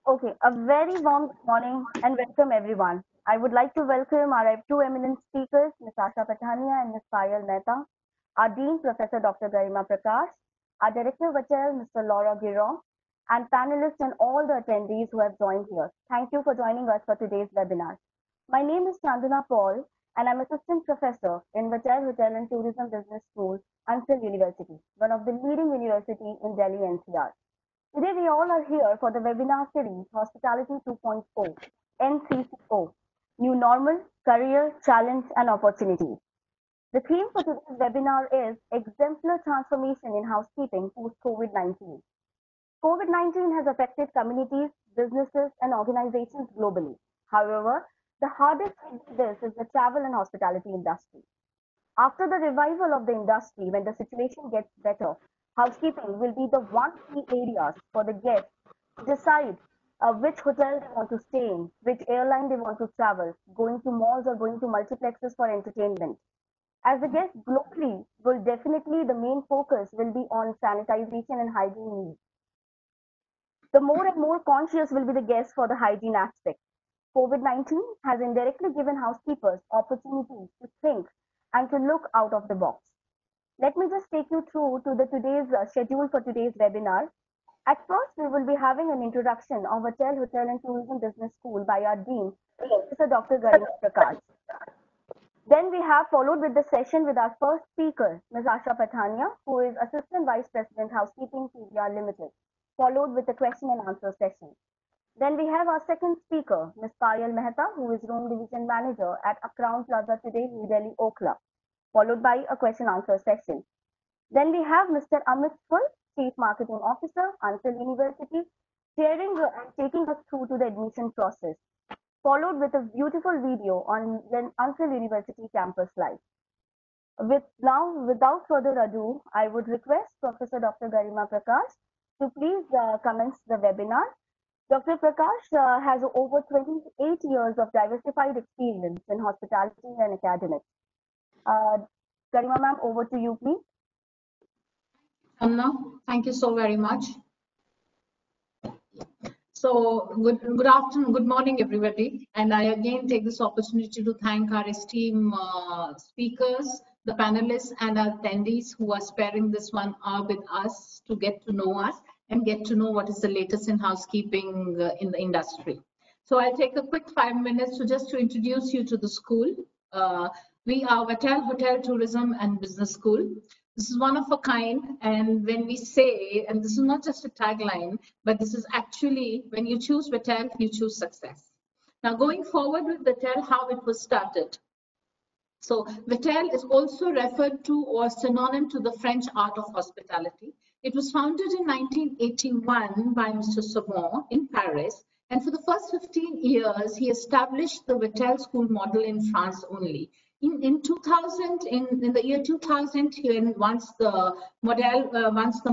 Okay, a very warm good morning and welcome everyone. I would like to welcome our two eminent speakers, Ms. Asha Patania and Ms. Payal Mehta, our Dean, Professor Dr. Garima Prakash, our Director Vatel, Mr. Laura Giron, and panelists and all the attendees who have joined here. Thank you for joining us for today's webinar. My name is Chandana Paul, and I'm Assistant Professor in Vatel Hotel and Tourism Business School, Ansel University, one of the leading universities in Delhi NCR. Today we all are here for the webinar series Hospitality 2.0, NCCO, New Normal, Career, Challenge and Opportunities. The theme for today's webinar is Exemplar Transformation in Housekeeping Post-COVID-19. COVID-19 has affected communities, businesses and organizations globally. However, the hardest hit by this is the travel and hospitality industry. After the revival of the industry, when the situation gets better, housekeeping will be the one key areas for the guests to decide which hotel they want to stay in, which airline they want to travel, going to malls or going to multiplexes for entertainment. As the guests globally will definitely, the main focus will be on sanitization and hygiene needs. The more and more conscious will be the guests for the hygiene aspect. COVID-19 has indirectly given housekeepers opportunities to think and to look out of the box. Let me just take you through to the today's schedule for today's webinar. At first, we will be having an introduction of Hotel and Tourism Business School by our Dean, Professor Dr. Garima Prakash. Then we have followed with the session with our first speaker, Ms. Asha Patania, who is Assistant Vice President, Housekeeping PVR Limited, followed with the question and answer session. Then we have our second speaker, Ms. Payal Mehta, who is Room Division Manager at Crown Plaza today, New Delhi, Okhla, followed by a question answer session. Then we have Mr. Amit Phul, Chief Marketing Officer, Ansel University, sharing and taking us through to the admission process, followed with a beautiful video on Ansel University campus life. Without further ado, I would request Professor Dr. Garima Prakash to please commence the webinar. Dr. Prakash has over 28 years of diversified experience in hospitality and academics. Garima ma'am, over to you, please. Anna, thank you so very much. So good afternoon, good morning, everybody. And I again take this opportunity to thank our esteemed speakers, the panelists and our attendees who are sparing this 1 hour with us to get to know us and get to know what is the latest in housekeeping in the industry. So I'll take a quick 5 minutes to introduce you to the school. We are Vatel Hotel Tourism and Business School. This is one of a kind, and when we say, and this is not just a tagline, but this is actually, when you choose Vatel, you choose success. Now going forward with Vatel, how it was started. So Vatel is also referred to or synonym to the French art of hospitality. It was founded in 1981 by Mr. Saumon in Paris, and for the first 15 years, he established the Vatel school model in France only. In the year 2000, once the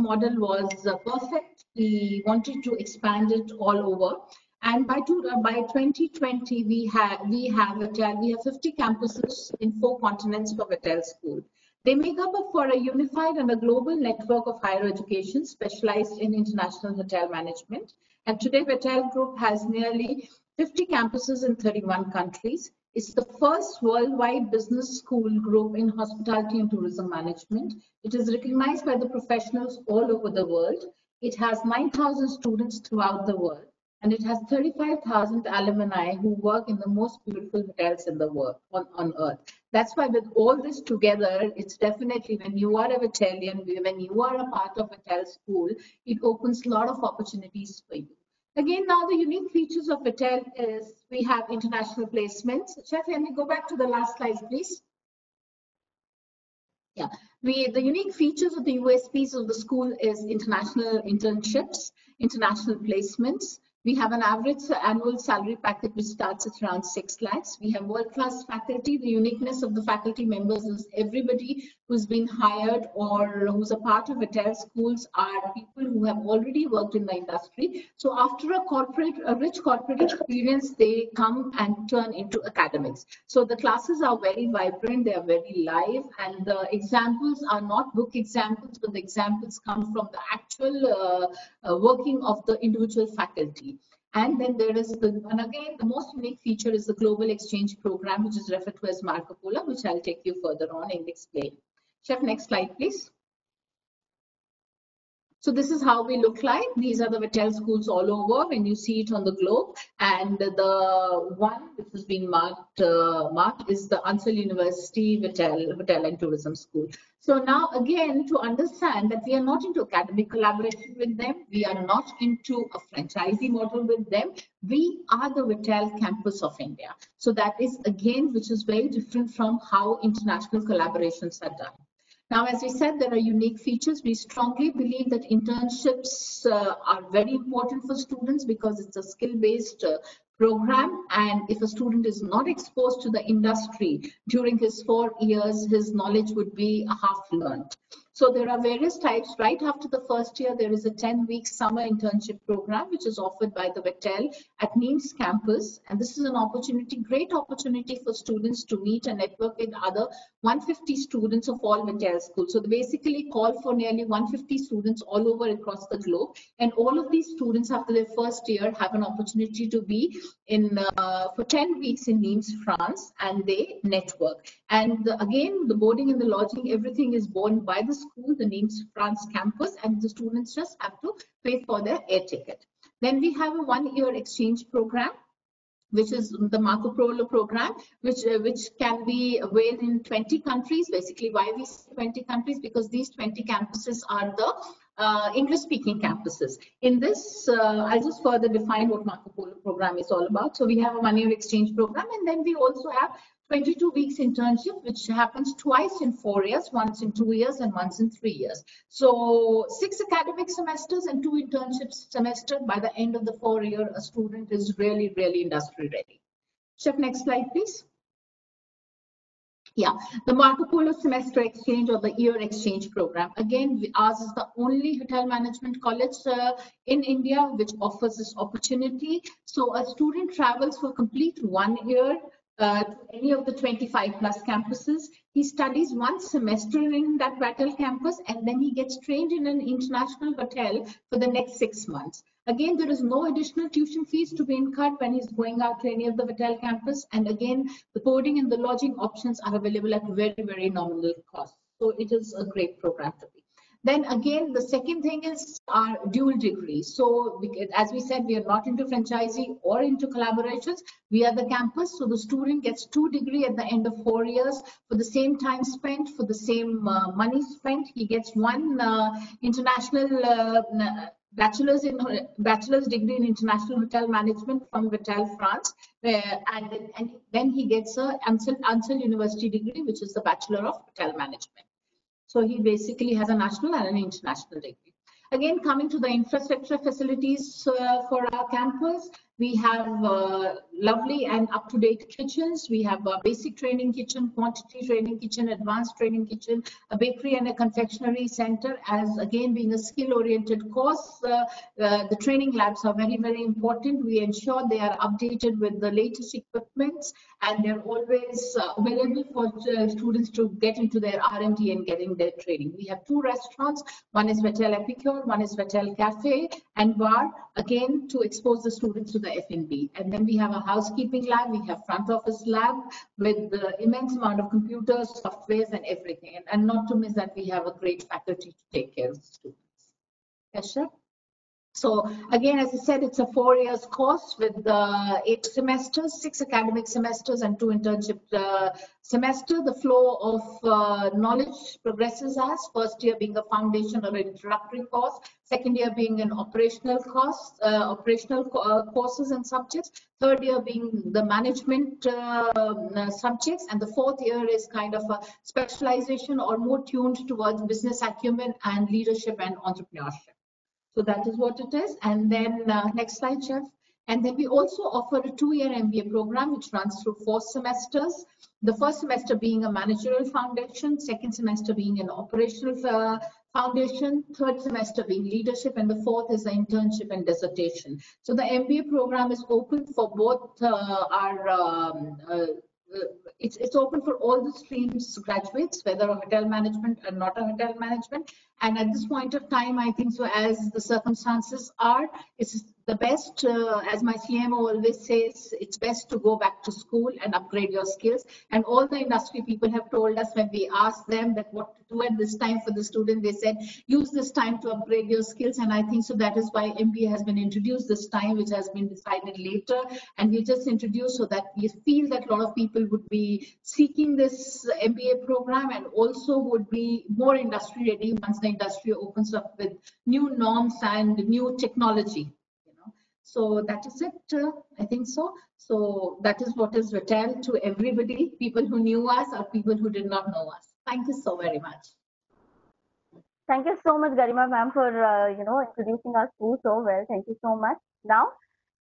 model was perfect, he wanted to expand it all over. And by 2020, we have 50 campuses in 4 continents for Vatel School. They make up for a unified and a global network of higher education specialized in international hotel management. And today, Vatel Group has nearly 50 campuses in 31 countries. It's the first worldwide business school group in hospitality and tourism management. It is recognized by the professionals all over the world. It has 9,000 students throughout the world, and it has 35,000 alumni who work in the most beautiful hotels in the world, on earth. That's why with all this together, it's definitely, when you are a Vatelian, when you are a part of Vatel School, it opens a lot of opportunities for you. Again, now the unique features of Vatel is we have international placements. Chef, can we go back to the last slide, please? Yeah, the unique features of the USPs of the school is international internships, international placements. We have an average annual salary package which starts at around 6 lakhs. We have world-class faculty. The uniqueness of the faculty members is everybody who's been hired or who's a part of Vatel schools are people who have already worked in the industry. So after a rich corporate experience, they come and turn into academics. So the classes are very vibrant, they are very live, and the examples are not book examples, but the examples come from the actual working of the individual faculty. And then there is and again, the most unique feature is the Global Exchange Program, which is referred to as Marco Polo, which I'll take you further on and explain. Chef, next slide, please. So this is how we look like. These are the Vattel schools all over when you see it on the globe. And the one which has been marked is the Ansal University Hotel and Tourism School. So now again, to understand that we are not into academic collaboration with them, we are not into a franchisee model with them. We are the Vattel campus of India. So that is again, which is very different from how international collaborations are done. Now, as we said, there are unique features. We strongly believe that internships are very important for students because it's a skill-based program. And if a student is not exposed to the industry during his 4 years, his knowledge would be half learned. So there are various types. Right after the first year, there is a 10-week summer internship program, which is offered by the Vattel at NIMS campus. And this is an opportunity, great opportunity for students to meet and network with other 150 students of all Vattel schools. So they basically call for nearly 150 students all over across the globe. And all of these students after their first year have an opportunity to be in for 10 weeks in Nimes, France, and they network. And again, the boarding and the lodging, everything is borne by the school, the Nimes, France campus, and the students just have to pay for their air ticket. Then we have a 1-year exchange program, which is the Marco Polo program, which can be availed in 20 countries. Basically, why we say 20 countries? Because these 20 campuses are the English-speaking campuses. In this, I'll just further define what Marco Polo program is all about. So we have a 1-year exchange program, and then we also have 22 weeks internship, which happens twice in 4 years, once in 2 years and once in 3 years. So 6 academic semesters and 2 internship semesters. By the end of the 4 year, a student is really, really industry ready. Chef, next slide, please. Yeah, the Marco Polo semester exchange or the year exchange program. Again, ours is the only hotel management college in India which offers this opportunity. So a student travels for complete 1 year to any of the 25+ campuses. He studies 1 semester in that Vattel campus, and then he gets trained in an international hotel for the next 6 months. Again, there is no additional tuition fees to be incurred when he's going out to any of the Vattel campus. And again, the boarding and the lodging options are available at very, very nominal cost. So it is a great program to be. Then again, the second thing is our dual degree. So as we said, we are not into franchisee or into collaborations. We are the campus. So the student gets 2 degrees at the end of 4 years for the same time spent, for the same money spent. He gets 1 international bachelor's degree in international hotel management from Vattel, France, and then he gets a Ansal University degree, which is the Bachelor of Hotel Management. So he basically has a national and an international degree. Again, coming to the infrastructure facilities for our campus, we have lovely and up-to-date kitchens. We have a basic training kitchen, quantity training kitchen, advanced training kitchen, a bakery and a confectionery center. As again, being a skill-oriented course, the training labs are very, very important. We ensure they are updated with the latest equipments, and they're always available for students to get into their R&D and getting their training. We have 2 restaurants. One is Vattel Epicure, one is Vattel Cafe and Bar, again to expose the students to the F&B. And then we have a housekeeping lab, we have front office lab with the immense amount of computers, softwares and everything. And not to miss that we have a great faculty to take care of the students. Yes, sir? So again, as I said, it's a 4 years course with 8 semesters, 6 academic semesters and 2 internship semester. The flow of knowledge progresses as first year being a foundation or an introductory course, second year being an operational course, courses and subjects, third year being the management subjects, and the fourth year is kind of a specialization or more tuned towards business acumen and leadership and entrepreneurship. So that is what it is. And then next slide, Chef. And then we also offer a 2-year MBA program, which runs through 4 semesters. The first semester being a managerial foundation, second semester being an operational foundation, third semester being leadership, and the fourth is the internship and dissertation. So the MBA program is open for both it's open for all the streams graduates, whether a hotel management or not a hotel management. And at this point of time, I think so as the circumstances are, it's the best, as my CMO always says, it's best to go back to school and upgrade your skills. And all the industry people have told us when we asked them that what to do at this time for the student, they said, use this time to upgrade your skills. And I think so that is why MBA has been introduced this time, which has been decided later. And we just introduced so that we feel that a lot of people would be seeking this MBA program and also would be more industry ready once the industry opens up with new norms and new technology. So that is it, I think so. So that is what is written to everybody, people who knew us or people who did not know us. Thank you so very much. Thank you so much, Garima ma'am, for introducing our school so well. Thank you so much. Now,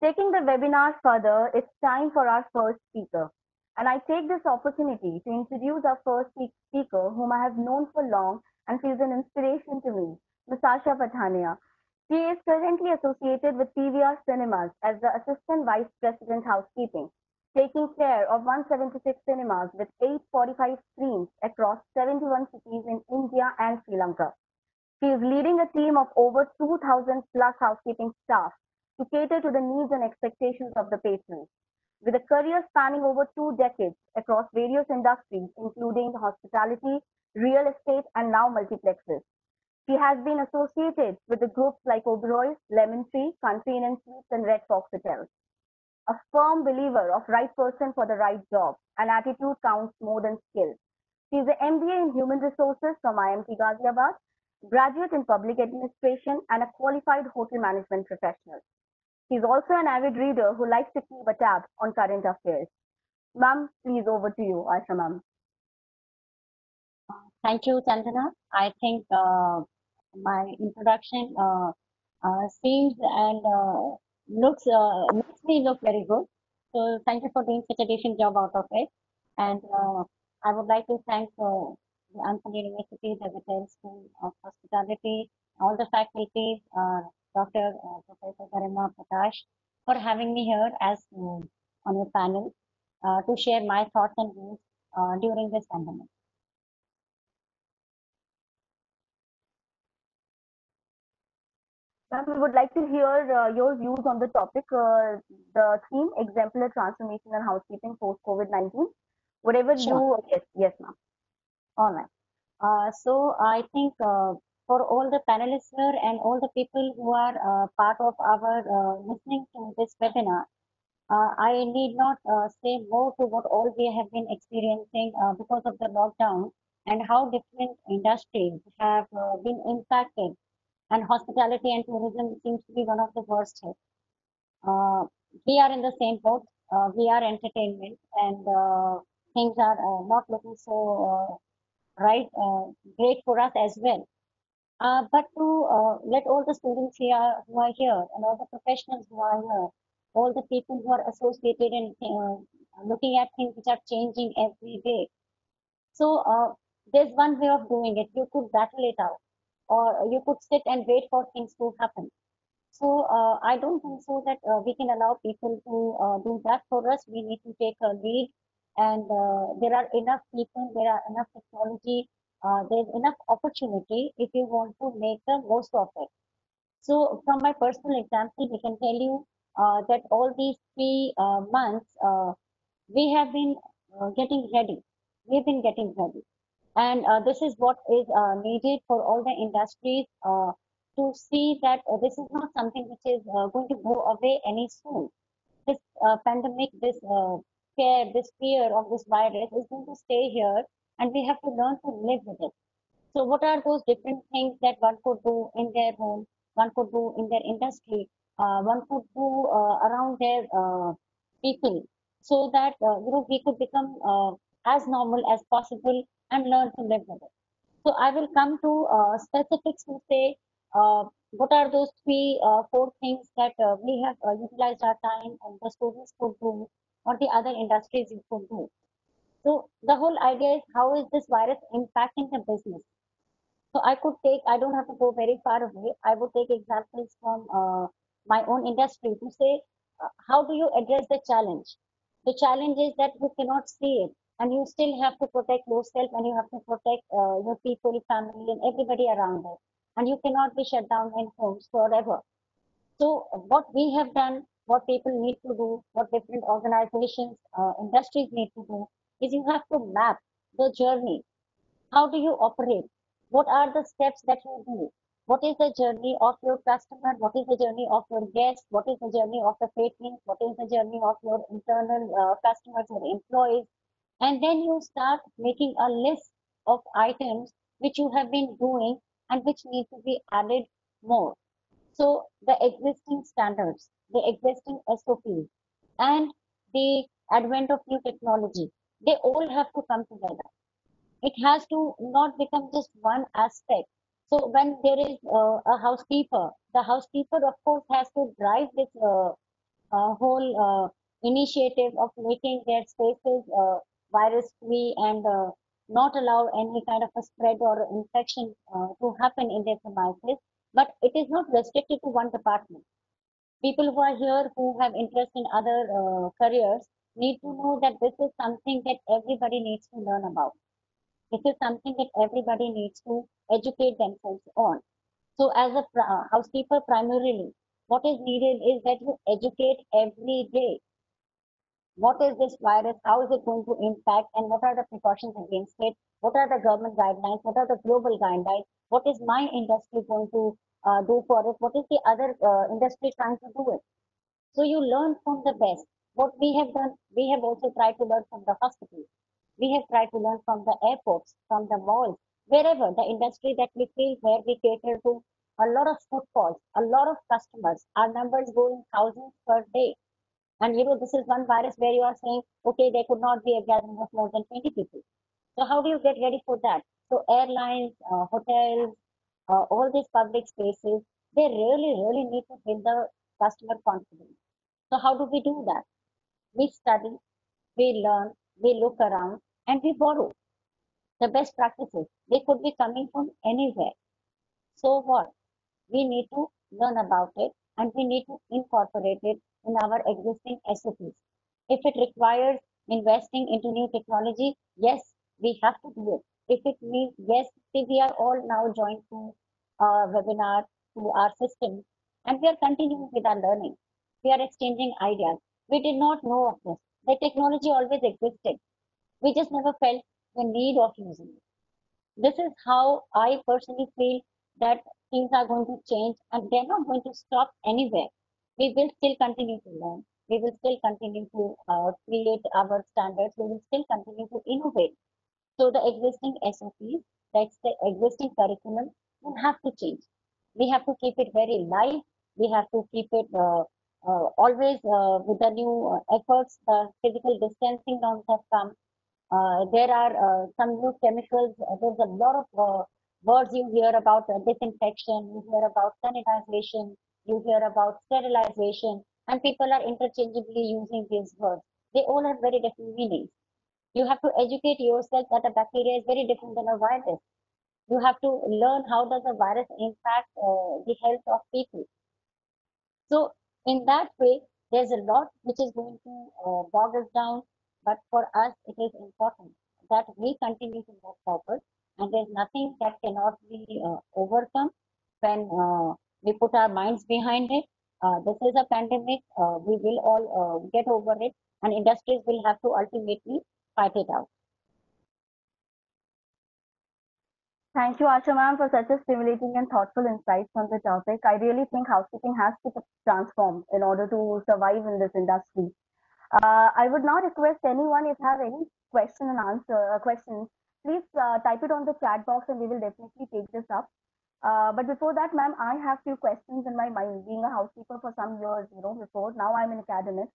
taking the webinar further, it's time for our first speaker. And I take this opportunity to introduce our first speaker, whom I have known for long and feels an inspiration to me, Ms. Asha Pathania. She is currently associated with PVR Cinemas as the Assistant Vice President Housekeeping, taking care of 176 cinemas with 845 screens across 71 cities in India and Sri Lanka. She is leading a team of over 2,000 plus housekeeping staff to cater to the needs and expectations of the patrons. With a career spanning over 2 decades across various industries, including hospitality, real estate, and now multiplexes. She has been associated with the groups like Oberoi, Lemon Tree, Country Inn and Suites, and Red Fox Hotels. A firm believer of right person for the right job, and attitude counts more than skill. She is an MBA in Human Resources from IMT Ghaziabad, graduate in Public Administration, and a qualified hotel management professional. She is also an avid reader who likes to keep a tab on current affairs. Ma'am, please over to you, Asha ma'am. Thank you, Chandana. I think my introduction seems and makes me look very good. So thank you for doing such a decent job out of it. And I would like to thank the Anthony University, the Hotel School of Hospitality, all the faculty, Dr. Professor Garima Prakash, for having me here as on your panel to share my thoughts and views during this pandemic. Ma'am, we would like to hear your views on the topic, the theme, exemplar transformation and housekeeping post COVID-19. Whatever Sure. you, yes, ma'am. All right. So I think for all the panelists here and all the people who are part of our listening to this webinar, I need not say more to what all we have been experiencing because of the lockdown and how different industries have been impacted, and hospitality and tourism seems to be one of the worst hit. We are in the same boat. We are entertainment, and things are not looking so right great for us as well. But to let all the students here who are here and all the professionals who are here, all the people who are associated and looking at things which are changing every day. So there's one way of doing it. You could battle it out, or you could sit and wait for things to happen. So I don't think so that we can allow people to do that for us. We need to take a lead, and there are enough people, there are enough technology, there's enough opportunity if you want to make the most of it. So from my personal example, we can tell you that all these 3 months we have been getting ready. We've been getting ready. And this is what is needed for all the industries to see that this is not something which is going to go away any soon. This pandemic, this scare, this fear of this virus is going to stay here, and we have to learn to live with it. So what are those different things that one could do in their home, one could do in their industry, one could do around their people, so that we could become as normal as possible and learn to live with it. So I will come to specifics to say what are those 4 things that we have utilized our time and the students could do, or the other industries you could do. So the whole idea is, how is this virus impacting the business? So I don't have to go very far away. I would take examples from my own industry to say, how do you address the challenge? The challenge is that you cannot see it, and you still have to protect yourself, and you have to protect your people, family, and everybody around it. And you cannot be shut down in homes forever. So what we have done, what people need to do, what different organizations, industries need to do, is you have to map the journey. How do you operate? What are the steps that you do? What is the journey of your customer? What is the journey of your guest? What is the journey of the patrons? What is the journey of your internal customers or employees? And then you start making a list of items which you have been doing and which need to be added more. So the existing standards, the existing SOPs, and the advent of new technology, they all have to come together. It has to not become just one aspect. So when there is a housekeeper, the housekeeper of course has to drive this whole initiative of making their spaces virus free and not allow any kind of a spread or infection to happen in their premises. But it is not restricted to one department. People who are here who have interest in other careers need to know that this is something that everybody needs to learn about. This is something that everybody needs to educate themselves on. So, as a housekeeper, primarily, what is needed is that you educate every day. What is this virus? How is it going to impact? And what are the precautions against it? What are the government guidelines? What are the global guidelines? What is my industry going to do for it? What is the other industry trying to do it? So you learn from the best. What we have done, we have also tried to learn from the hospitals. We have tried to learn from the airports, from the malls, wherever the industry that we feel where we cater to a lot of footfalls, a lot of customers. Our numbers go in thousands per day. And this is one virus where you are saying, okay, there could not be a gathering of more than 20 people. So how do you get ready for that? So airlines, hotels, all these public spaces, they really need to build the customer confidence. So how do we do that? We study, we learn, we look around, and we borrow the best practices. They could be coming from anywhere. So what? We need to learn about it and we need to incorporate it in our existing SOPs. If it requires investing into new technology, yes, we have to do it. If it means, yes, see, we are all now joined to webinar, to our system, and we are continuing with our learning. We are exchanging ideas. We did not know of this. The technology always existed. We just never felt the need of using it. This is how I personally feel that things are going to change and they're not going to stop anywhere. We will still continue to learn. We will still continue to create our standards. We will still continue to innovate. So the existing SOPs, the existing curriculum will have to change. We have to keep it very live. We have to keep it always with the new efforts. The physical distancing norms have come. There are some new chemicals. There's a lot of words you hear about disinfection, you hear about sanitization, you hear about sterilization, and people are interchangeably using these words. They all have very different meanings. You have to educate yourself that a bacteria is very different than a virus. You have to learn how does a virus impact the health of people. So in that way, there's a lot which is going to bog us down, but for us, it is important that we continue to move forward, and there's nothing that cannot be overcome when we put our minds behind it. This is a pandemic. We will all get over it, and industries will have to ultimately fight it out. Thank you, Asha ma'am, for such a stimulating and thoughtful insights on the topic. I really think housekeeping has to transform in order to survive in this industry. I would now request anyone if you have any question and answer questions, please type it on the chat box and we will definitely take this up. But before that, ma'am, I have few questions in my mind. Being a housekeeper for some years, before now I'm an academic.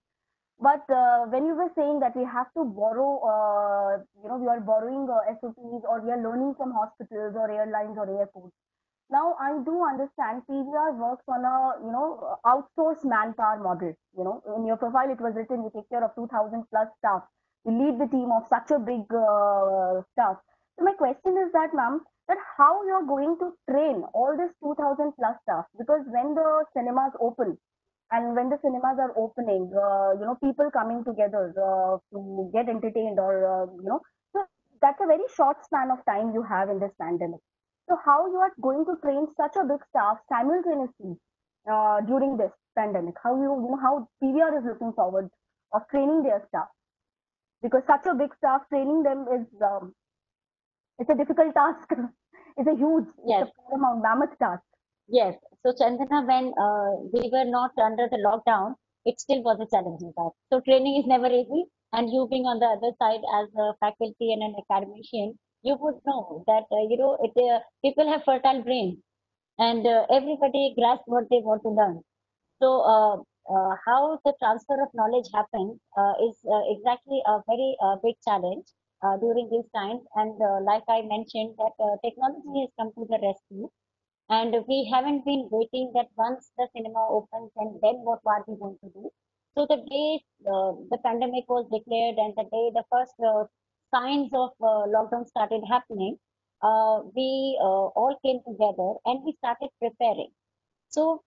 But when you were saying that we have to borrow, we are borrowing SOPs or we are learning from hospitals or airlines or airports. Now I do understand PVR works on a outsourced manpower model. In your profile it was written you take care of 2,000 plus staff. You lead the team of such a big staff. So my question is that, ma'am, that how you're going to train all this 2,000 plus staff, because when the cinemas open and when the cinemas are opening, people coming together to get entertained or so that's a very short span of time you have in this pandemic. So how you are going to train such a big staff simultaneously during this pandemic? How how PVR is looking forward of training their staff, because such a big staff, training them is it's a difficult task. It's a huge, Yes. it's a paramount, mammoth task. Yes. So Chandana, when we were not under the lockdown, it still was a challenging task. So training is never easy. And you being on the other side as a faculty and an academician, you would know that, people have fertile brains and everybody grasps what they want to learn. So how the transfer of knowledge happens is exactly a very big challenge during these times. And like I mentioned, that technology has come to the rescue, and we haven't been waiting that once the cinema opens and then what are we going to do. So the day the pandemic was declared and the day the first signs of lockdown started happening, we all came together and we started preparing. So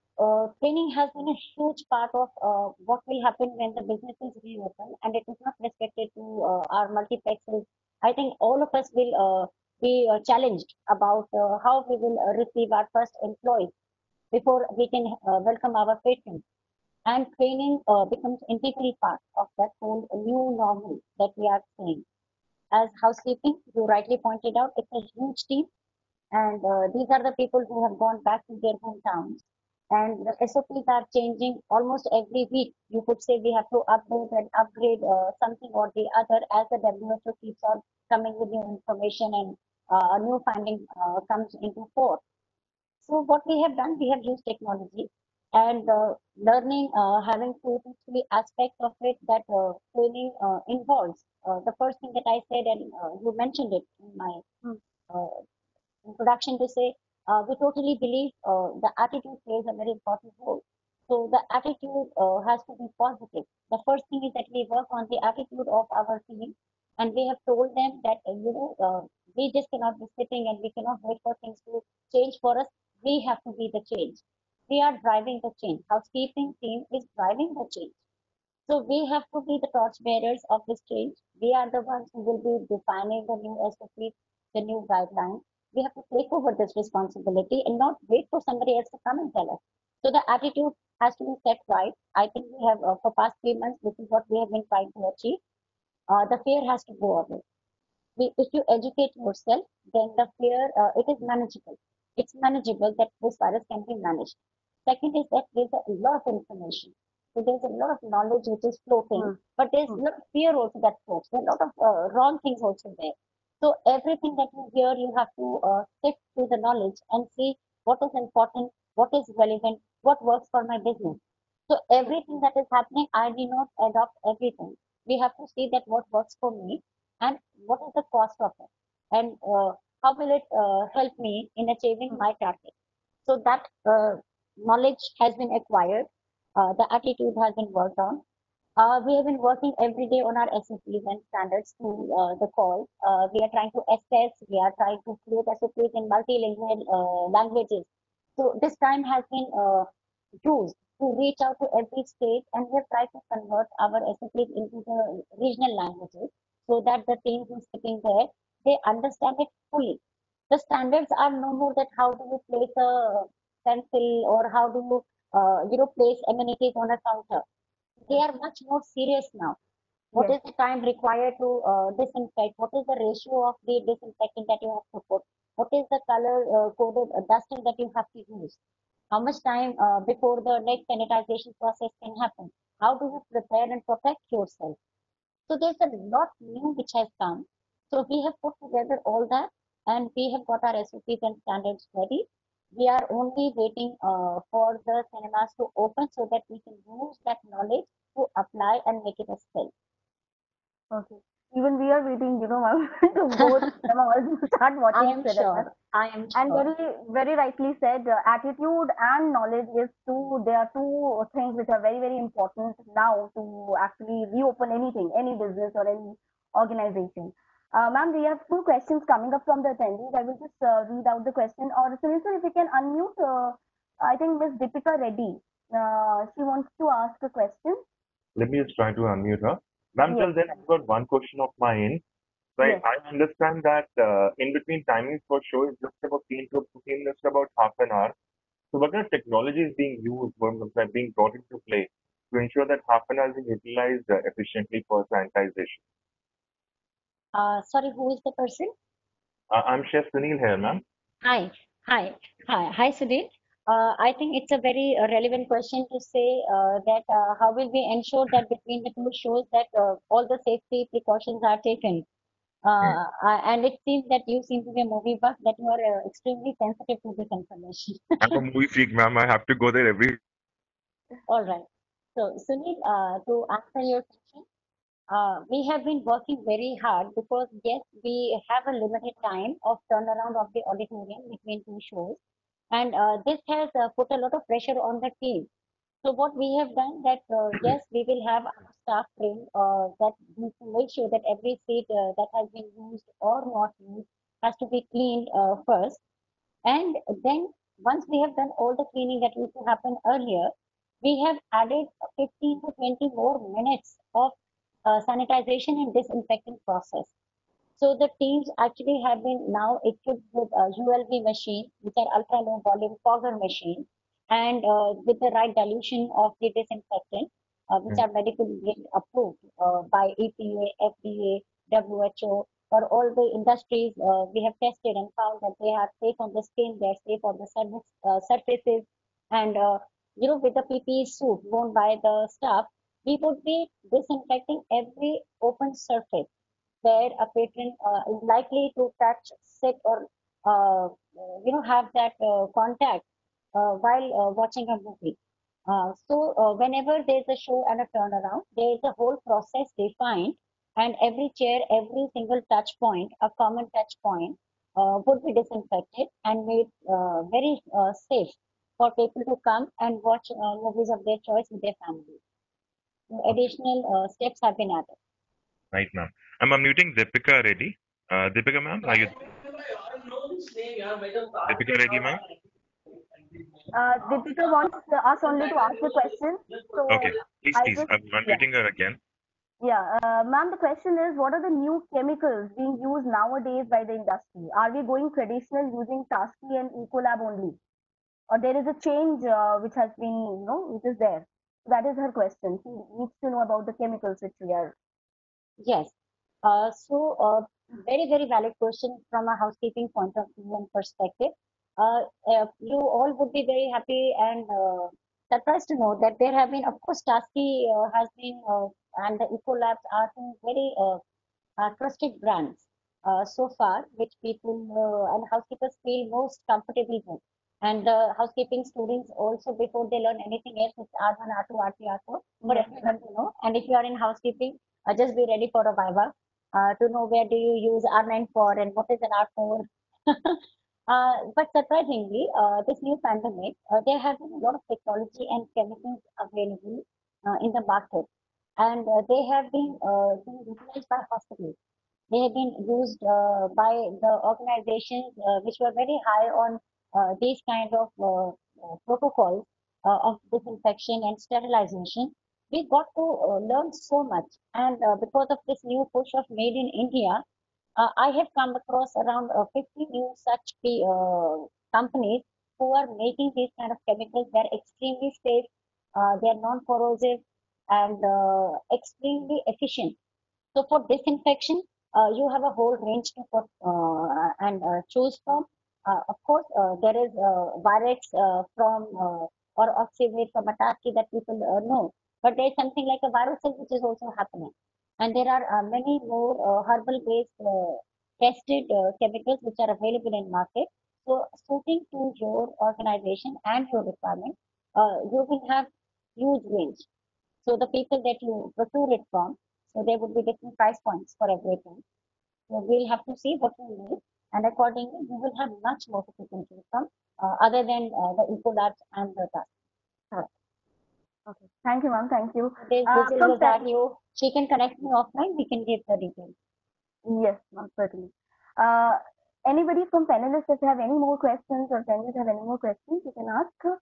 training has been a huge part of what will happen when the businesses reopen, and it is not restricted to our multiplexes. I think all of us will be challenged about how we will receive our first employees before we can welcome our patrons. And training becomes integral part of that whole new normal that we are seeing. As housekeeping, you rightly pointed out, it's a huge team, and these are the people who have gone back to their hometowns. And the SOPs are changing almost every week. You could say we have to update and upgrade something or the other as the WHO keeps on coming with new information and a new finding comes into force. So what we have done, we have used technology and learning, having two to three aspects of it that training involves. The first thing that I said, and you mentioned it in my uh, introduction, to say we totally believe the attitude plays a very important role. So the attitude has to be positive. The first thing is that we work on the attitude of our team, and we have told them that we just cannot be sitting and we cannot wait for things to change for us. We have to be the change. We are driving the change. Housekeeping team is driving the change. So we have to be the torch bearers of this change. We are the ones who will be defining the new SOPs, the new guidelines. We have to take over this responsibility and not wait for somebody else to come and tell us. So the attitude has to be set right. I think we have, for past 3 months, this is what we have been trying to achieve. The fear has to go away. If you educate yourself, then the fear, it is manageable. It's manageable that this virus can be managed. Second is that there's a lot of information. So there's a lot of knowledge which is floating, but there's a lot of fear also that floats. There are a lot of wrong things also there. So everything that you hear, you have to sift through the knowledge and see what is important, what is relevant, what works for my business. So everything that is happening, I do not adopt everything. We have to see that what works for me and what is the cost of it, and how will it help me in achieving my target. So that knowledge has been acquired, the attitude has been worked on. We have been working every day on our SOPs and standards to the call. We are trying to assess, we are trying to create SOPs in multilingual languages. So this time has been used to reach out to every state, and we have tried to convert our SOPs into the regional languages so that the team who's sitting there, they understand it fully. The standards are no more that how do you place a pencil or how do you, place amenities on a counter. They are much more serious now. What Yes. is the time required to disinfect? What is the ratio of the disinfectant that you have to put? What is the color coded duster that you have to use? How much time before the next sanitization process can happen? How do you prepare and protect yourself? So there's a lot new which has come. So we have put together all that, and we have got our SOPs and standards ready. We are only waiting for the cinemas to open so that we can use that knowledge to apply and make it a skill. Okay. Even we are waiting, ma'am, to go to cinema halls to start I watching am cinemas. sure. I am And sure. very rightly said, attitude and knowledge is two. There are two things which are very, very important now to actually reopen anything, any business or any organization. Ma'am, we have two questions coming up from the attendees. I will just read out the question. Or Sunil sir, if you can unmute, I think Miss Deepika Reddy. She wants to ask a question. Let me just try to unmute her. Ma'am, Yes, till then, I've got one question of mine. So yes, I understand that in between timings for show is just about 15 to 15 minutes to about half an hour. So what kind of technology is being used, being brought into play to ensure that half an hour is utilized efficiently for sanitization? Sorry, who is the person? I'm Chef Sunil here, ma'am. Hi, hi, Sudhir. I think it's a very relevant question to say that how will we ensure that between the two shows that all the safety precautions are taken. And it seems that you seem to be a movie buff, that you are extremely sensitive to this information. I'm a movie freak, ma'am. I have to go there every. All right. So, Sunil, to answer your question, we have been working very hard because yes, we have a limited time of turnaround of the auditorium between two shows, and this has put a lot of pressure on the team. So what we have done that yes, we will have our staff trained that we to make sure that every seat that has been used or not used has to be cleaned first, and then once we have done all the cleaning that used to happen earlier, we have added 15 to 20 more minutes of sanitization and disinfecting process. So the teams actually have been now equipped with ULV machines, which are ultra low volume fogger machines, and with the right dilution of the disinfectant, which are medically grade approved by EPA, FDA, WHO, or all the industries. We have tested and found that they are safe on the skin, they are safe on the surfaces, and with the PPE suit worn by the staff, we would be disinfecting every open surface where a patron is likely to touch, sit, or have that contact while watching a movie. So whenever there's a show and a turnaround, there is a whole process defined, and every chair, every single touch point, a common touch point, would be disinfected and made very safe for people to come and watch movies of their choice with their family. Additional steps have been added. Right, ma'am. I'm unmuting Deepika Reddy. Deepika, ma'am, are you Deepika Reddy, ma'am? Deepika wants us only to ask the question. So Okay, please, I'll please. just, I'm yeah. unmuting her again. Yeah, ma'am, the question is, what are the new chemicals being used nowadays by the industry? Are we going traditional using Tasky and Ecolab only? Or there is a change which has been, which is there? That is her question. She needs to know about the chemicals which we are. Yes. Very, very valid question from a housekeeping point of view and perspective. You all would be very happy and surprised to know that there have been, of course, Tasky has been, and the Ecolabs are two very trusted brands so far, which people and housekeepers feel most comfortable with. And the housekeeping students also, before they learn anything else, it's R1, R2, R3, R4 for Yes. everyone to know. And if you are in housekeeping, just be ready for a Viva to know where do you use R9 for and what is an R4. But surprisingly, this new pandemic, there have been a lot of technology and chemicals available in the market, and they have been being utilized by hospitals. They have been used by the organizations which were very high on these kind of protocols of disinfection and sterilization. We got to learn so much, and because of this new push of Made in India, I have come across around 50 new such companies who are making these kind of chemicals. They are extremely safe, they are non-corrosive, and extremely efficient. So for disinfection, you have a whole range to put and choose from. Of course, there is Virex from or Oxivate from Atasky that people know, but there is something like a Virocell which is also happening, and there are many more herbal-based tested chemicals which are available in market. So suiting to your organization and your requirement, you will have huge range. So the people that you procure it from, so there would be different price points for everything. So we'll have to see what you need, and accordingly, you will have much more to pick and choose from, other than the Ecolabs and the task. Correct. Okay. Thank you, ma'am. Thank you. This is From Rosario. She can connect me offline. We can give the details. Yes, ma'am, certainly. Uh, Anybody from panelists, if you have any more questions or panelists have any more questions, you can ask.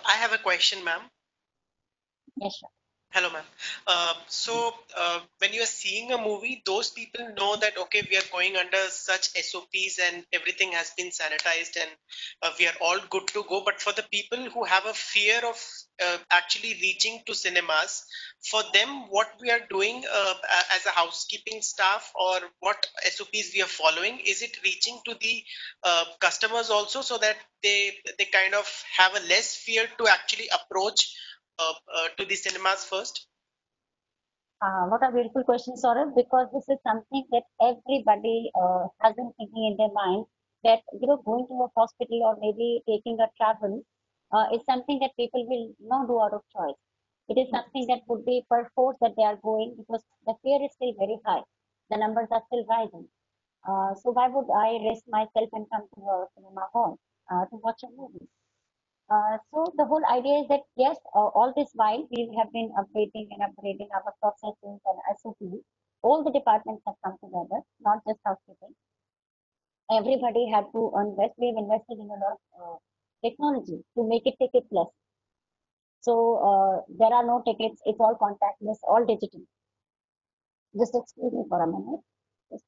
I have a question, ma'am. Yes, sure. Hello, ma'am. When you are seeing a movie, those people know that, okay, we are going under such SOPs and everything has been sanitized and we are all good to go. But for the people who have a fear of actually reaching to cinemas, for them, what we are doing as a housekeeping staff or what SOPs we are following, is it reaching to the customers also so that they kind of have a less fear to actually approach to the cinemas first? What a beautiful question, Saurabh, because this is something that everybody has been thinking in their mind that, going to a hospital or maybe taking a travel is something that people will not do out of choice. It is something that would be per force that they are going because the fear is still very high. The numbers are still rising. So why would I risk myself and come to a cinema hall to watch a movie? So the whole idea is that yes, all this while we have been updating and upgrading our processes and SOP. All the departments have come together, not just housekeeping. Everybody had to invest. We have invested in a lot of technology to make it ticketless. So there are no tickets. It's all contactless, all digital. Just excuse me for a minute. Just-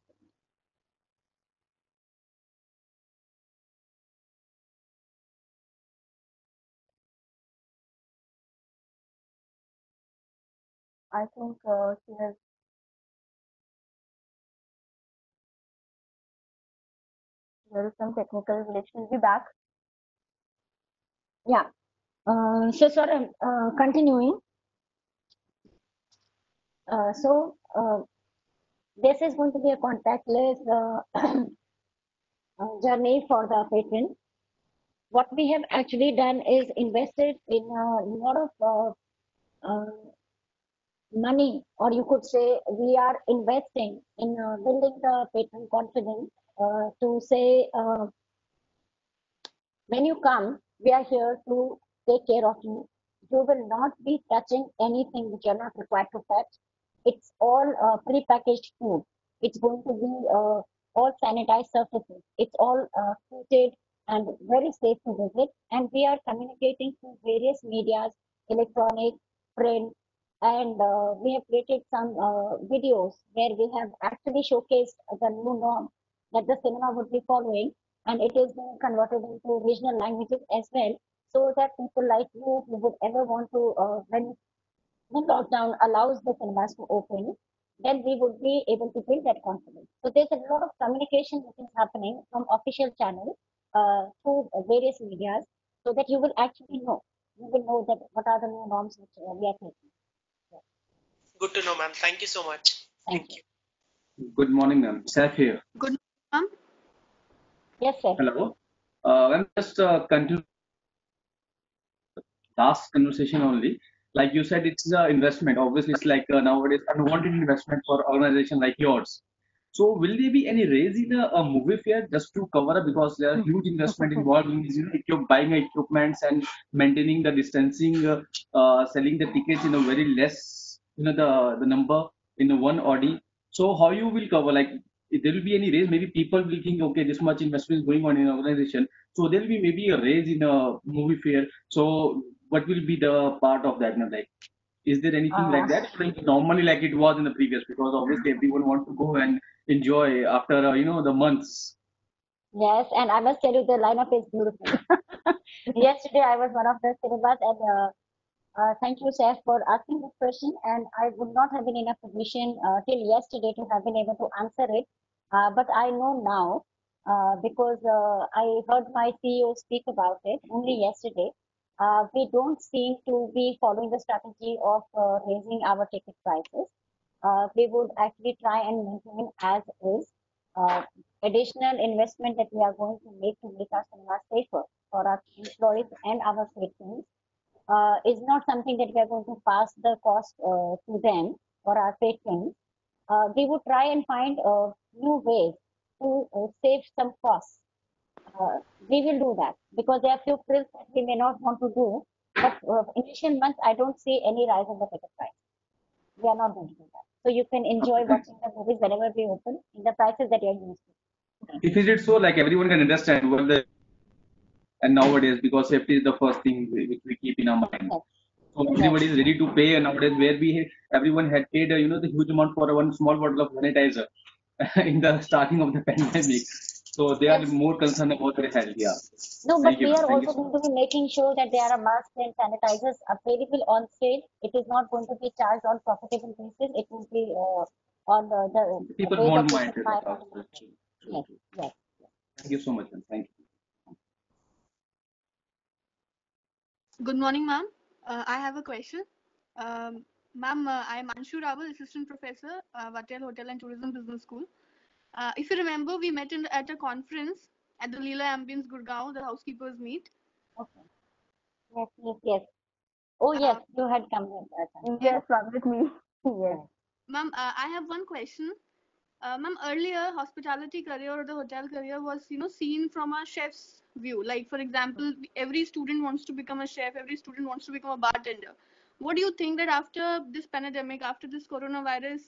I think there is some technical glitch. We'll be back. Yeah. So sort of continuing. This is going to be a contactless journey for the patron. What we have actually done is invested in a lot of money, or you could say we are investing in building the patron confidence to say, when you come, we are here to take care of you. You will not be touching anything which you're not required to touch. It's all pre-packaged food. It's going to be all sanitized surfaces. It's all treated and very safe to visit. And we are communicating through various medias, electronic, print, and we have created some videos where we have actually showcased the new norm that the cinema would be following, and it is being converted into regional languages as well, so that people like you who would ever want to, when lockdown allows the cinemas to open, then we would be able to build that confidence. So there's a lot of communication which is happening from official channels through various medias, so that you will actually know, you will know that what are the new norms which we are taking. Yeah. Good to know, ma'am. Thank you so much. Thank you. Good morning, ma'am. Saf here. Good morning, ma'am. Yes, sir. Hello. I'm just continue last conversation only. Like you said, it's the investment. Obviously, it's like nowadays unwanted investment for organization like yours. So, will there be any raise in a movie fair just to cover up, because there are huge investment involved in this, if you're buying equipments and maintaining the distancing, selling the tickets in a very less, the number in a one OD. So, how you will cover, like if there will be any raise? Maybe people will think, okay, this much investment is going on in an organization, so there will be maybe a raise in a movie fair. So, what will be the part of that? Like, is there anything like that? Like normally, like it was in the previous, because obviously everyone wants to go and enjoy after the months. Yes, and I must tell you, the lineup is beautiful. Yesterday, I was one of the cinemas, and thank you, Chef, for asking this question. And I would not have been in a position till yesterday to have been able to answer it. But I know now because I heard my CEO speak about it only yesterday. We don't seem to be following the strategy of raising our ticket prices. We would actually try and maintain as is. Uh, Additional investment that we are going to make our cinema safer for our employees and our patrons is not something that we are going to pass the cost to them or our patrons. We would try and find new ways to save some costs. We will do that because there are few frills that we may not want to do. But initial months, I don't see any rise in the ticket price. We are not going to do that. So you can enjoy watching the movies whenever we open in the prices that you are used to. If it is so, like everyone can understand what the and nowadays, because safety is the first thing which we keep in our mind. Yes. So everybody is ready to pay nowadays. Where everyone had paid the huge amount for one small bottle of sanitizer in the starting of the pandemic. So they are Yes. more concerned about their health. Yeah. No, but Thank you, we ma'am. are Thank you also so going much. to be making sure that there are masks and sanitizers available on sale. It is not going to be charged on profitable basis. It will be on the People way that won't you mind can it. buy from the Absolutely market. true. True, Yes, true. yes. Thank you so much, ma'am. Thank you. Good morning, ma'am. I have a question. Ma'am, I am Anshu Rawal, Assistant Professor, Vatel Hotel and Tourism Business School. If you remember, we met at a conference at the Leela Ambience Gurgaon, the housekeepers meet. Okay. Yes, yes, yes. Oh, yes, Uh, you had come with that. Yes, ma'am, with me. Yes. Ma'am, I have one question. Ma'am, earlier hospitality career or the hotel career was, seen from a chef's view. Like, for example, every student wants to become a chef, every student wants to become a bartender. What do you think that after this pandemic, after this coronavirus,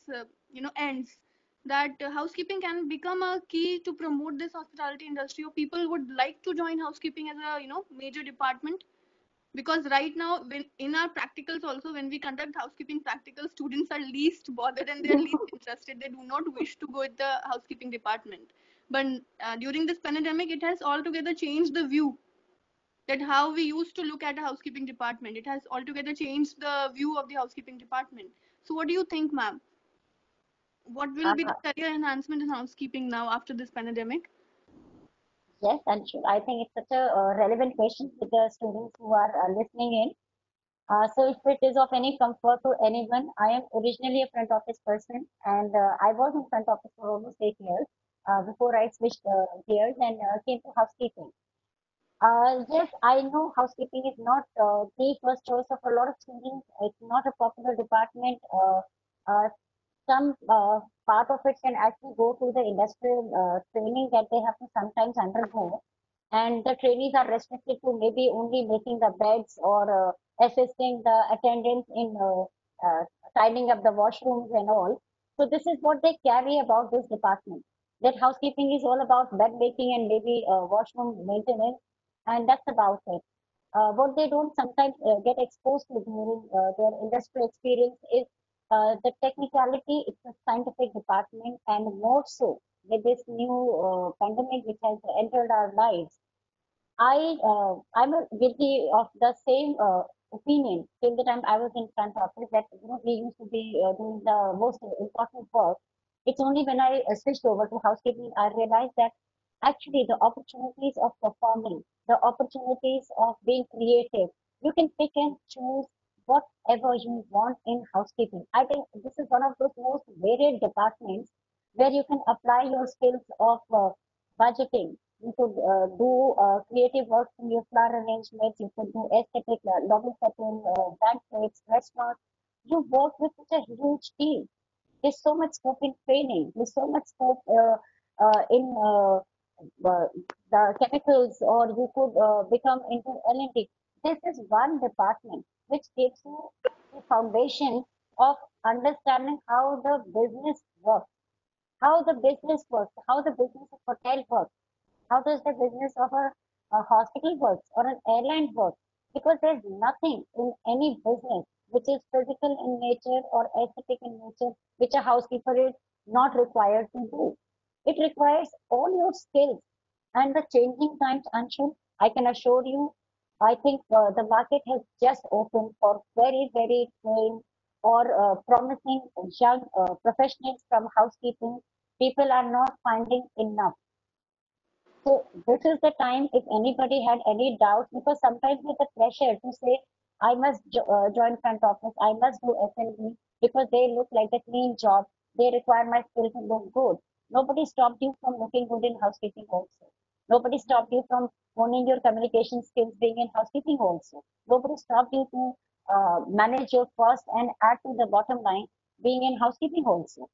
ends, that housekeeping can become a key to promote this hospitality industry, or people would like to join housekeeping as a, major department? Because right now when in our practicals also, when we conduct housekeeping practicals, students are least bothered and they're least interested. They do not wish to go with the housekeeping department. But during this pandemic, it has altogether changed the view, that how we used to look at a housekeeping department. It has altogether changed the view of the housekeeping department. So what do you think, ma'am? What will be the Uh, career enhancement in housekeeping now after this pandemic? yes, and sure. I think it's such a relevant question to the students who are listening in. So if it is of any comfort to anyone, I am originally a front office person and I was in front office for almost 8 years before I switched gears and came to housekeeping. Yes, I know housekeeping is not the first choice of a lot of students. It's not a popular department. Uh, some part of it can actually go to the industrial training that they have to sometimes undergo. And the trainees are restricted to maybe only making the beds or assisting the attendants in tidying up the washrooms and all. So this is what they carry about this department. That housekeeping is all about bed making and maybe washroom maintenance, and that's about it. What they don't sometimes get exposed to during their industry experience is the technicality. It's a scientific department, and more so with this new pandemic which has entered our lives. I'm guilty of the same opinion till the time I was in front office that we used to be doing the most important work. It's only when I switched over to housekeeping I realized that actually the opportunities of performing, the opportunities of being creative, you can pick and choose whatever you want in housekeeping. I think this is one of those most varied departments where you can apply your skills of budgeting. You could do creative work in your flower arrangements. You could do aesthetic, lobby setting, banquets, restaurants. You work with such a huge team. There's so much scope in training. There's so much scope in the chemicals, or you could become into L&D. This is one department which gives you the foundation of understanding how the business works, how the business of hotel works, how does the business of a hospital works or an airline work? Because there's nothing in any business which is physical in nature or aesthetic in nature which a housekeeper is not required to do. It requires all your skills and the changing times, Anshul. I can assure you, I think the market has just opened for very, very trained or promising young professionals from housekeeping. People are not finding enough. So this is the time if anybody had any doubts, because sometimes with the pressure to say, I must join front office, I must do SLB because they look like a clean job, they require my skill to look good. Nobody stopped you from looking good in housekeeping also. Nobody stopped you from honing your communication skills being in housekeeping also. Nobody stopped you to manage your cost and add to the bottom line being in housekeeping also.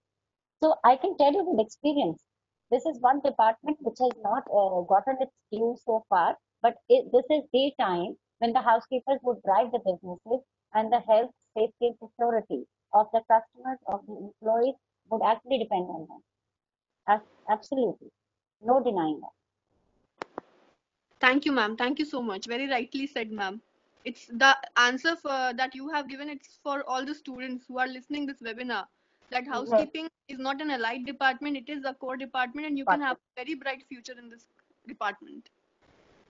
So I can tell you with experience, this is one department which has not gotten its due so far, but this is the time when the housekeepers would drive the businesses and the health, safety, and security of the customers, of the employees would actually depend on them. Absolutely. No denying that. Thank you, ma'am. Thank you so much. Very rightly said, ma'am. It's the answer that you have given. It's for all the students who are listening this webinar. That housekeeping is not an allied department; it is a core department, and you can have a very bright future in this department.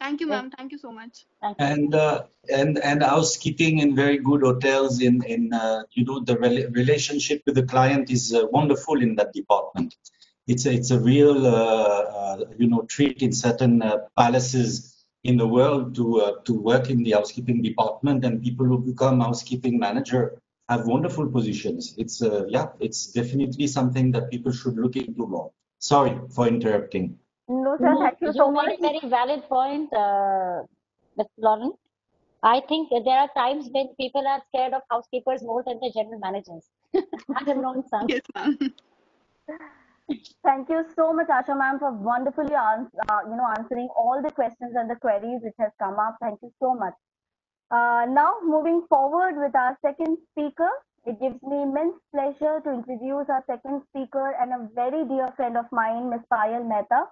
Thank you, ma'am. Thank you so much. And housekeeping in very good hotels in the relationship with the client is wonderful in that department. It's a real treat in certain palaces in the world to work in the housekeeping department, and people who become housekeeping manager have wonderful positions. It's definitely something that people should look into more. Sorry for interrupting. No, sir, thank you so much. You made a very valid point, Mr. Lauren. I think there are times when people are scared of housekeepers more than the general managers. I have known some. Yes, ma'am. Thank you so much, Asha ma'am, for wonderfully answering all the questions and the queries which has come up. Thank you so much. Now, moving forward with our second speaker, it gives me immense pleasure to introduce our second speaker and a very dear friend of mine, Ms. Payal Mehta.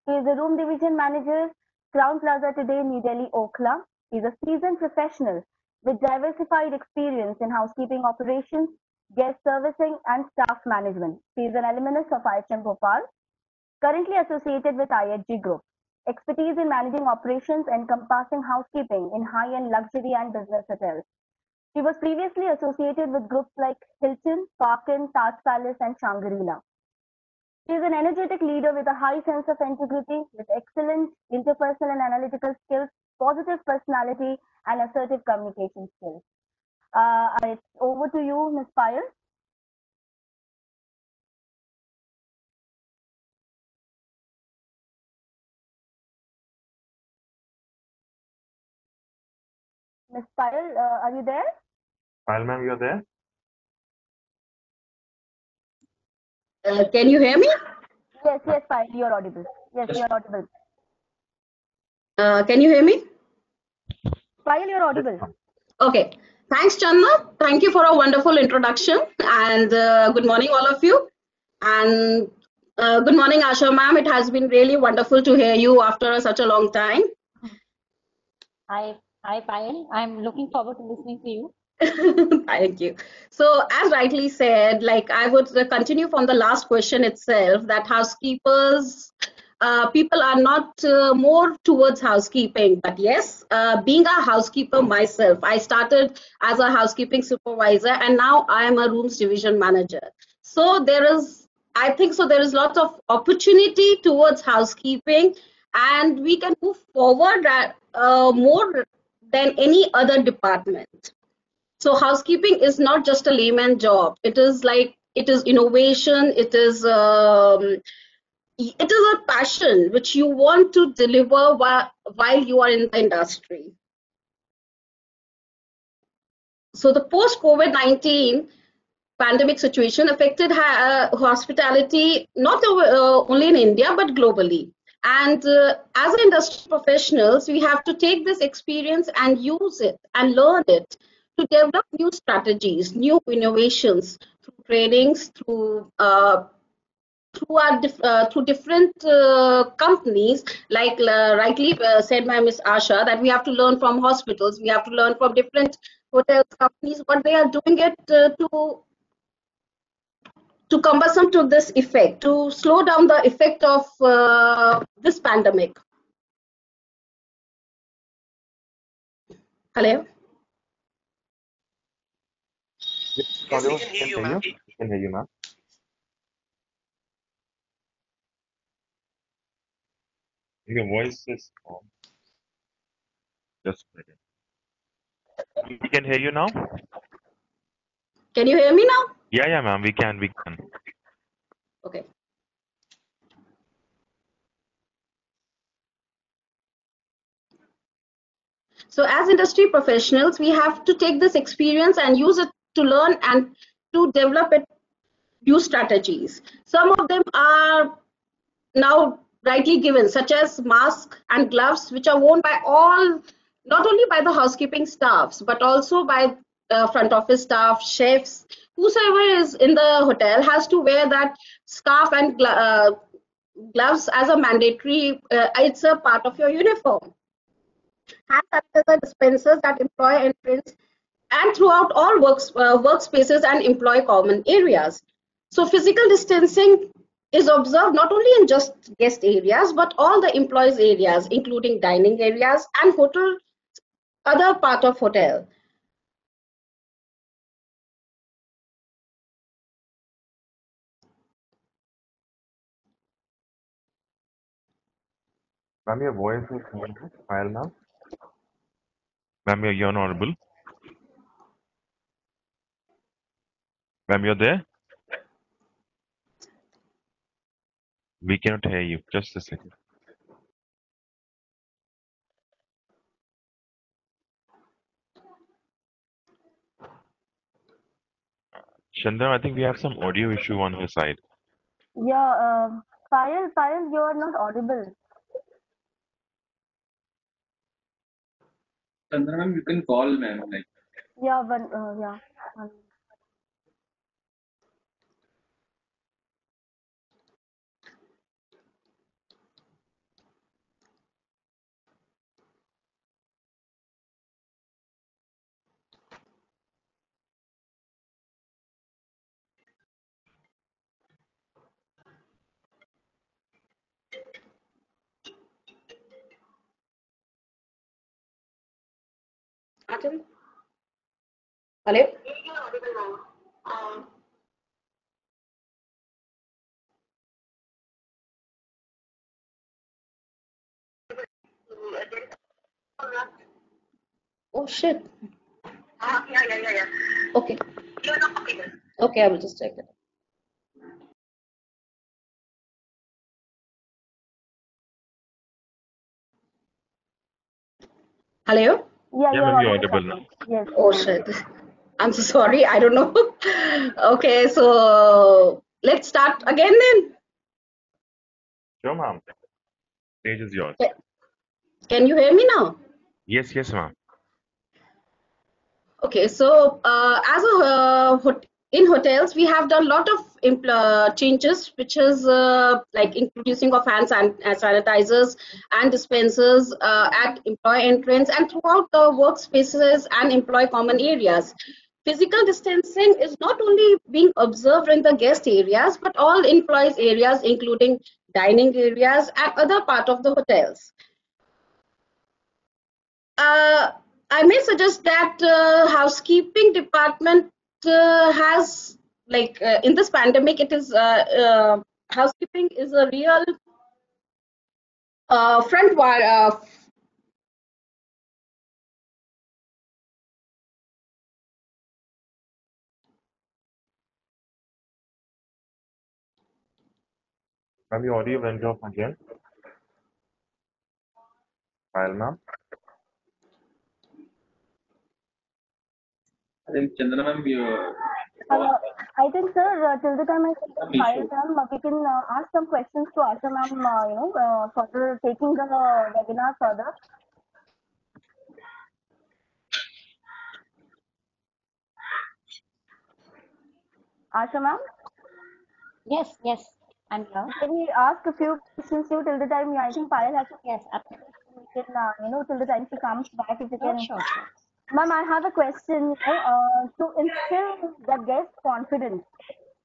She is a room division manager, Crown Plaza today, New Delhi, Okhla. She is a seasoned professional with diversified experience in housekeeping operations, guest servicing, and staff management. She is an alumnus of IHM Bhopal, currently associated with IHG Group. Expertise in managing operations encompassing housekeeping in high-end luxury and business hotels. She was previously associated with groups like Hilton, Parkin, Taj Palace, and Shangri-La. She is an energetic leader with a high sense of integrity, with excellent interpersonal and analytical skills, positive personality, and assertive communication skills. It's over to you, Ms. Payal. Ms. Payal, are you there? Payal ma'am, you're there? Can you hear me? Yes, Payal, you're audible. Yes, you're audible. Can you hear me? Payal, you're audible. Okay. Thanks, Channa. Thank you for a wonderful introduction. And good morning, all of you. And good morning, Asha ma'am. It has been really wonderful to hear you after such a long time. Hi, Payal. I'm looking forward to listening to you. Thank you. So, as rightly said, like I would continue from the last question itself, that housekeepers, people are not more towards housekeeping. But yes, being a housekeeper myself, I started as a housekeeping supervisor, and now I am a rooms division manager. So I think there is lots of opportunity towards housekeeping, and we can move forward more than any other department. So housekeeping is not just a layman job. It is innovation. It is a passion which you want to deliver while you are in the industry. So the post-COVID-19 pandemic situation affected hospitality not only in India but globally. And as industry professionals, we have to take this experience and use it and learn it to develop new strategies, new innovations through trainings, through different companies, like rightly said by Ms. Asha, that we have to learn from hospitals, we have to learn from different hotels companies what they are doing it to cumbersome to this effect, to slow down the effect of this pandemic. Hello? Yes, we can hear you, ma'am. We can hear you, ma'am. Your voice is on. Just a second. We can hear you now? Can you hear me now? Yeah, ma'am. We can. Okay. So as industry professionals, we have to take this experience and use it to learn and to develop new strategies. Some of them are now rightly given, such as masks and gloves, which are worn by all, not only by the housekeeping staffs, but also by front office staff, chefs, whosoever is in the hotel has to wear that scarf and gloves as a mandatory, it's a part of your uniform. hand sanitizer dispensers that employ entrance and throughout all workspaces and employ common areas. So physical distancing is observed not only in just guest areas, but all the employees areas, including dining areas and hotel, other part of hotel. Ma'am, your voice is coming through. File, ma'am. Ma'am, you're inaudible. Ma'am, you're there? We cannot hear you. Just a second. Chandra, I think we have some audio issue on her side. Yeah, Payal, you are not audible. Chandra ma'am, you can call ma'am. Like, Yeah, yeah. Hello? Oh shit. Okay. Okay, I will just check it. Hello? Yeah, Yeah, you're ma'am, you're audible audible now. now. Yes, Oh ma'am. shit. I'm so sorry. I don't know. Okay, so let's start again then. Sure, ma'am. Stage is yours. Can you hear me now? Yes, yes, ma'am. Okay, so as a in hotels, we have done a lot of changes, which is like introducing of sanitizers and dispensers at employee entrance and throughout the workspaces and employee common areas. Physical distancing is not only being observed in the guest areas, but all employees areas, including dining areas and other part of the hotels. Uh, I may suggest that housekeeping department has like in this pandemic, it is housekeeping is a real front wire. Ma'am, your audio went off again. File, ma'am. I think Chandra ma'am, you. I think, sir, till the time I see Some Payal issue. ma'am, we can ask some questions to Asha ma'am, further taking the webinar further. Asha ma'am, Yes, yes, I'm here. can we ask a few questions to you till the time? I think Payal has to. Yes, absolutely. We can, till the time she comes back, if you Sure, can. sure, sure. Ma'am, I have a question. To instill the guest confidence,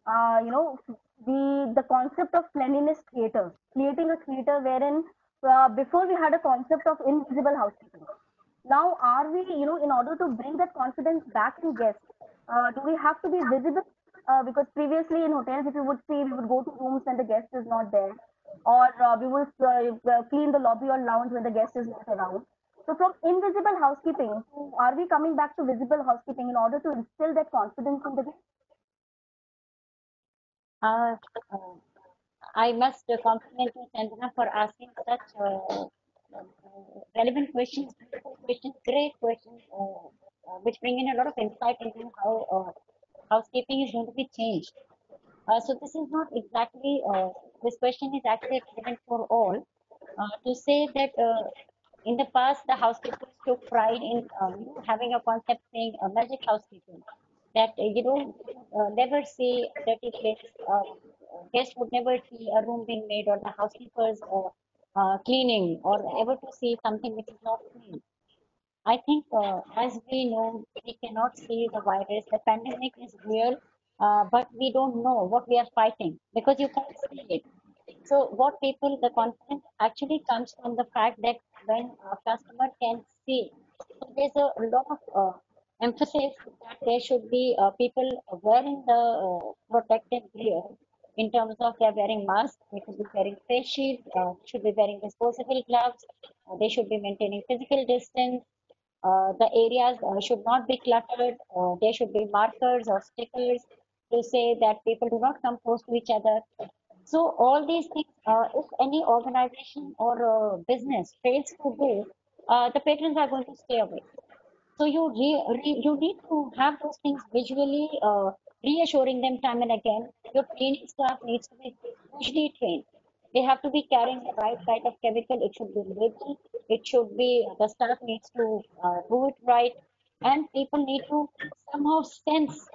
the concept of cleanliness theater, creating a theater wherein before we had a concept of invisible housekeeping. Now, are we, in order to bring that confidence back in guests, do we have to be visible? Because previously in hotels, if you would see, we would go to rooms when the guest is not there, or we will clean the lobby or lounge when the guest is not around. So, from invisible housekeeping, are we coming back to visible housekeeping in order to instill that confidence in the guest? Uh, uh, I must compliment you, Chandana, for asking such relevant questions, beautiful questions, great questions, which bring in a lot of insight into how housekeeping is going to be changed. So this is not exactly, this question is actually relevant for all. To say that in the past, the housekeepers took pride in having a concept saying magic housekeeping, that never see dirty place, guests would never see a room being made or the housekeepers cleaning or ever to see something which is not clean. I think, as we know, we cannot see the virus. The pandemic is real, but we don't know what we are fighting because you can't see it. So what people, the confidence actually comes from the fact that when a customer can see, so there's a lot of emphasis that there should be people wearing the protective gear in terms of they're wearing masks, they should be wearing face shield, should be wearing disposable gloves, they should be maintaining physical distance, the areas should not be cluttered. There should be markers or stickers to say that people do not come close to each other. So all these things, if any organization or business fails to do, the patrons are going to stay away. So you need to have those things visually reassuring them time and again. Your training staff needs to be hugely trained. They have to be carrying the right kind of chemical. It should be labeled. It should be the staff needs to do it right, and people need to somehow sense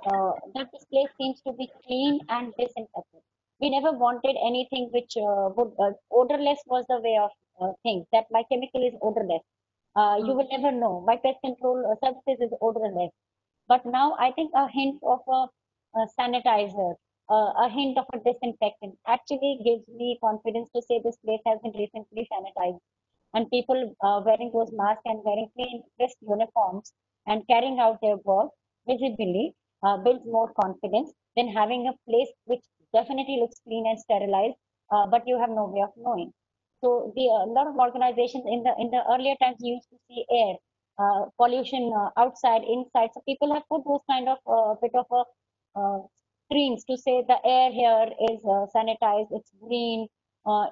that this place seems to be clean and disinfected. We never wanted anything which would odorless was the way of things. That my chemical is odorless, you will never know. My pest control services is odorless. But now I think a hint of a sanitizer, a hint of a disinfectant actually gives me confidence to say this place has been recently sanitized. And people wearing those masks and wearing clean, crisp uniforms and carrying out their work visibly builds more confidence than having a place which definitely looks clean and sterilized, but you have no way of knowing. So the a lot of organizations in the earlier times you used to see air pollution outside, inside. So people have put those kind of bit of a screens to say the air here is sanitized, it's green,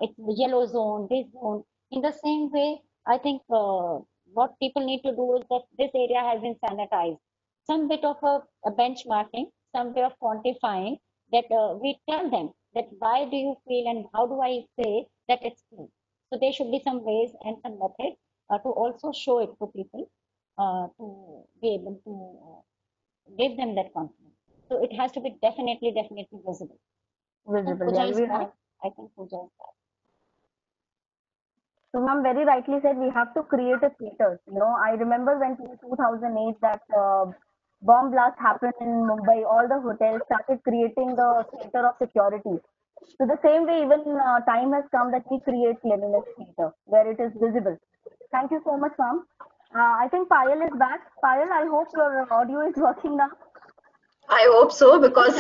it's the yellow zone, this zone. In the same way, I think what people need to do is that this area has been sanitized. Some bit of a benchmarking, some way of quantifying that we tell them that why do you feel and how do I say that it's clean. So there should be some ways and some methods to also show it to people to be able to give them that confidence. So it has to be definitely visible. So Visible. Pooja Yeah, is we back. have. I think Pooja is back. So, ma'am, very rightly said, we have to create a theater. I remember when in 2008 that bomb blast happened in Mumbai, all the hotels started creating the theater of security. So the same way, even time has come that we create cleanliness theater where it is visible. Thank you so much, ma'am. I think Payal is back. Payal, I hope your audio is working now. I hope so because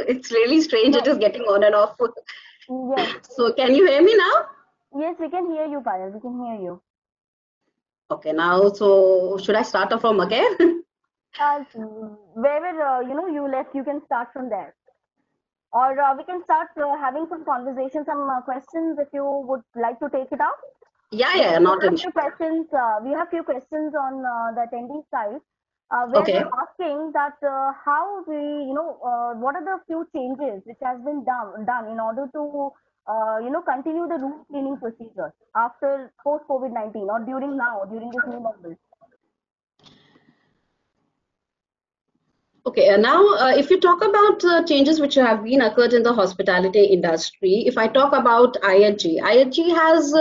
it's really strange. It No, is getting on and off. yes, So can you hear me now? yes, we can hear you, Payal. We can hear you. Okay, now, so should I start off from again? Wherever you left, you can start from there, or we can start having some conversation, some questions if you would like to take it out. Yeah, Because yeah, we not have an few issue. questions. We have few questions on the attendee side, where Okay. they're asking that how we, what are the few changes which has been done in order to, continue the room cleaning procedure after post COVID-19 or during this new normal. Okay, now if you talk about changes which have been occurred in the hospitality industry, if I talk about IHG has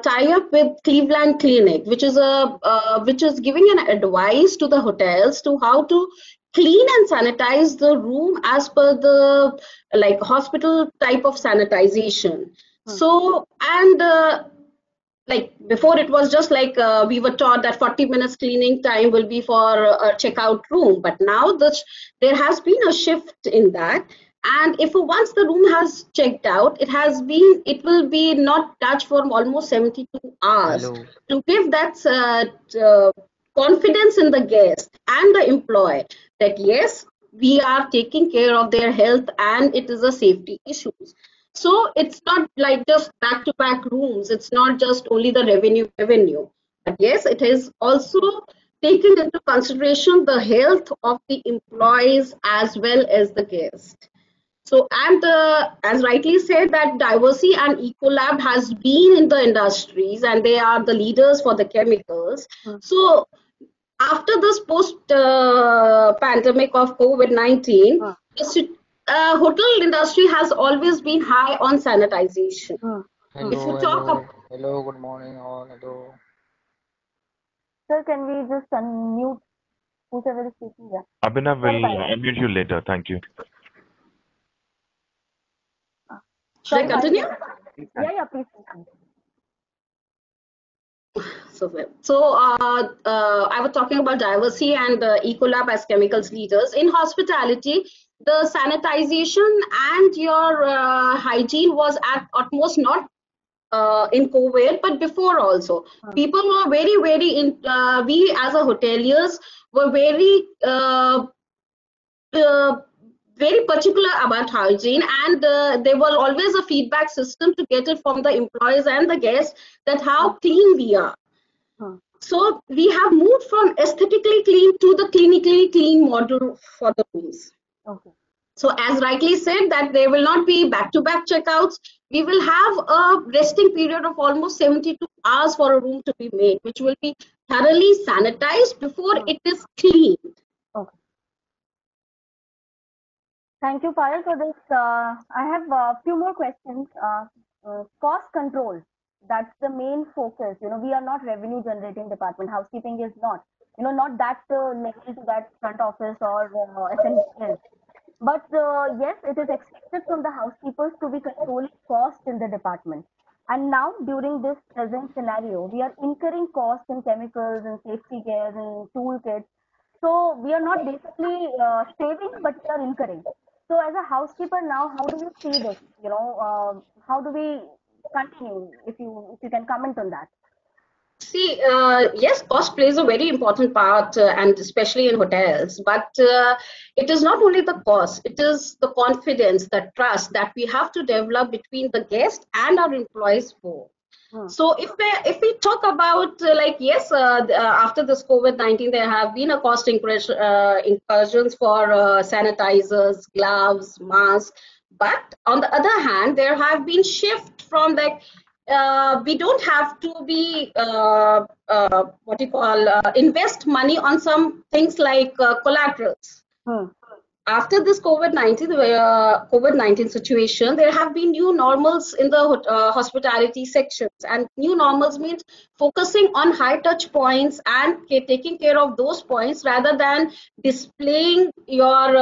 tie up with Cleveland Clinic, which is giving an advice to the hotels to how to clean and sanitize the room as per the like hospital type of sanitization. So and like before it was just like we were taught that 40 minutes cleaning time will be for a checkout room, but now there has been a shift in that, and if once the room has checked out, it will be not touched for almost 72 hours Hello. to give that confidence in the guest and the employee that yes, we are taking care of their health and it is a safety issue. So it's not like just back-to-back rooms. It's not just only the revenue. But yes, it is also taking into consideration the health of the employees as well as the guest. So, and as rightly said, that Diversity and Ecolab has been in the industries and they are the leaders for the chemicals. So, after this post pandemic of COVID-19, the hotel industry has always been high on sanitization. If you talk about, Hello, good morning all. Hello. Sir, can we just unmute whoever is speaking? Yeah. Abhinav Sorry, will Payal. unmute you later. Thank you. Should I Sorry, Payal. continue? Yeah, please. I was talking about diversity and Ecolab as chemicals leaders. In hospitality, the sanitization and your hygiene was at utmost not in COVID, but before also. People were very, we as a hoteliers were very particular about hygiene, and there was always a feedback system to get it from the employees and the guests that how clean we are. So we have moved from aesthetically clean to the clinically clean model for the rooms. Okay. So as rightly said, that there will not be back-to-back checkouts. We will have a resting period of almost 72 hours for a room to be made, which will be thoroughly sanitized before it is cleaned. Okay. Thank you, Payal, for this. I have a few more questions. Cost control. That's the main focus. We are not revenue generating department. Housekeeping is not. Not that level to that front office or SMEs. But yes, it is expected from the housekeepers to be controlling cost in the department. And now, during this present scenario, we are incurring costs in chemicals and safety gears and toolkits. So we are not basically saving, but we are incurring. So as a housekeeper now, how do you see this? How do we continue? If you can comment on that. See, yes, cost plays a very important part, and especially in hotels. But it is not only the cost; it is the confidence, the trust that we have to develop between the guest and our employees both. So if we talk about yes, after this COVID-19, there have been a cost incursions for sanitizers, gloves, masks. But on the other hand, there have been shift from we don't have to be invest money on some things like collaterals. After this COVID-19 situation, there have been new normals in the hospitality sections, and new normals means focusing on high touch points and taking care of those points rather than displaying your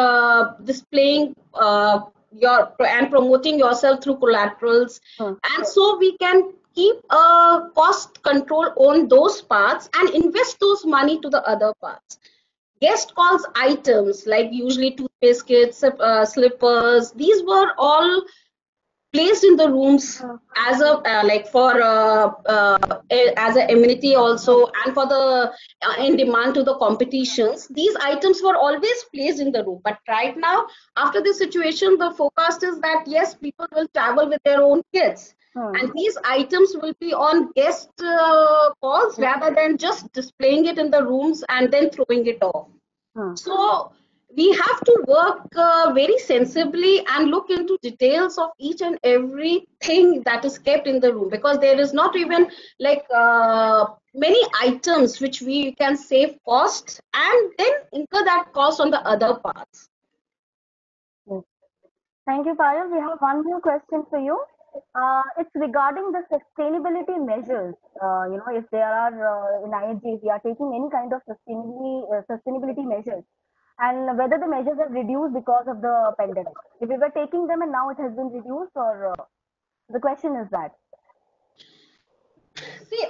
and promoting yourself through collaterals. And so we can keep a cost control on those parts and invest those money to the other parts. Guest calls items like usually toothpaste kits, slippers, these were all placed in the rooms as a as an amenity also, and for the in demand to the competitions. These items were always placed in the room, but right now after this situation, the forecast is that yes, people will travel with their own kits. And these items will be on guest calls rather than just displaying it in the rooms and then throwing it off. So we have to work very sensibly and look into details of each and everything that is kept in the room, because there is not even many items which we can save cost and then incur that cost on the other parts. Thank you, Payal. We have one more question for you. It's regarding the sustainability measures. If there are in IHG, we are taking any kind of sustainability measures, and whether the measures have reduced because of the pandemic. If we were taking them and now it has been reduced, or the question is that. See,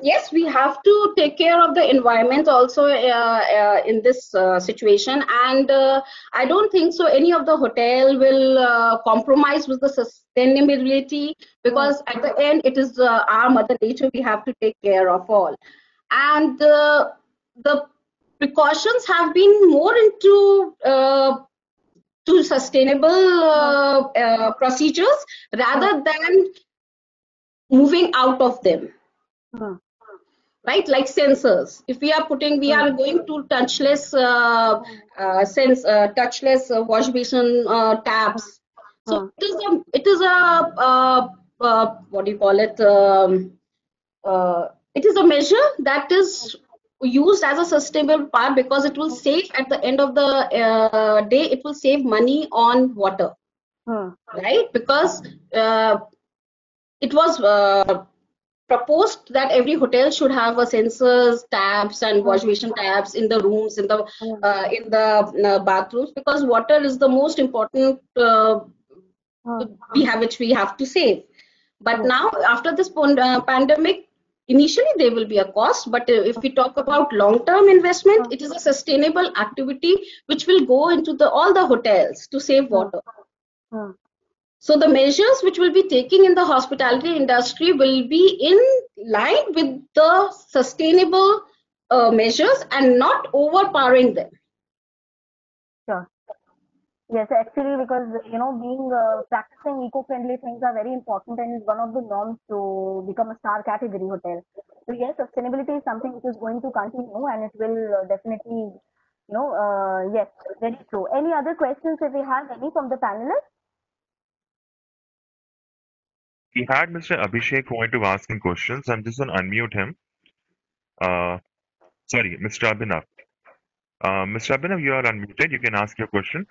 yes, we have to take care of the environment also in this situation, and I don't think so any of the hotel will compromise with the sustainability, because at the end it is our mother nature we have to take care of all. And the precautions have been more into to sustainable procedures rather than moving out of them. Right, like sensors. If we are going to touchless touchless wash basin taps. So it is a what do you call it? It is a measure that is used as a sustainable part, because it will save at the end of the day. It will save money on water, right? Because it was proposed that every hotel should have a sensors, tabs, and wash basin tabs in the rooms, in the bathrooms, because water is the most important which we have to save. But now, after this pandemic, initially there will be a cost, but if we talk about long-term investment, it is a sustainable activity which will go into all the hotels to save water. So the measures which will be taking in the hospitality industry will be in line with the sustainable measures and not overpowering them. Sure. Yes, actually, because being practicing eco-friendly things are very important and is one of the norms to become a star category hotel. So yes, sustainability is something which is going to continue, and it will definitely, yes, very true. Any other questions if we have any from the panelists? We had Mr. Abhishek who wanted to ask him questions. I'm just going to unmute him. Sorry, Mr. Abhinav. Mr. Abhinav, you are unmuted. You can ask your question.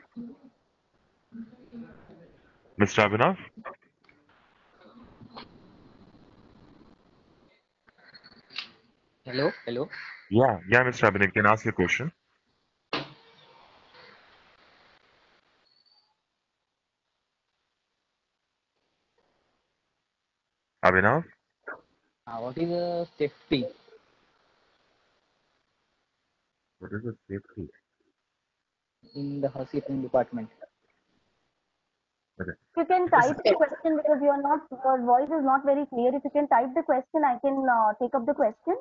Mr. Abhinav? Hello, hello. Yeah, Mr. Abhinav, you can ask your question. Abhinav? What is the safety What is the safety? in the housekeeping department? Okay. You can type the question because your voice is not very clear. If you can type the question, I can take up the question.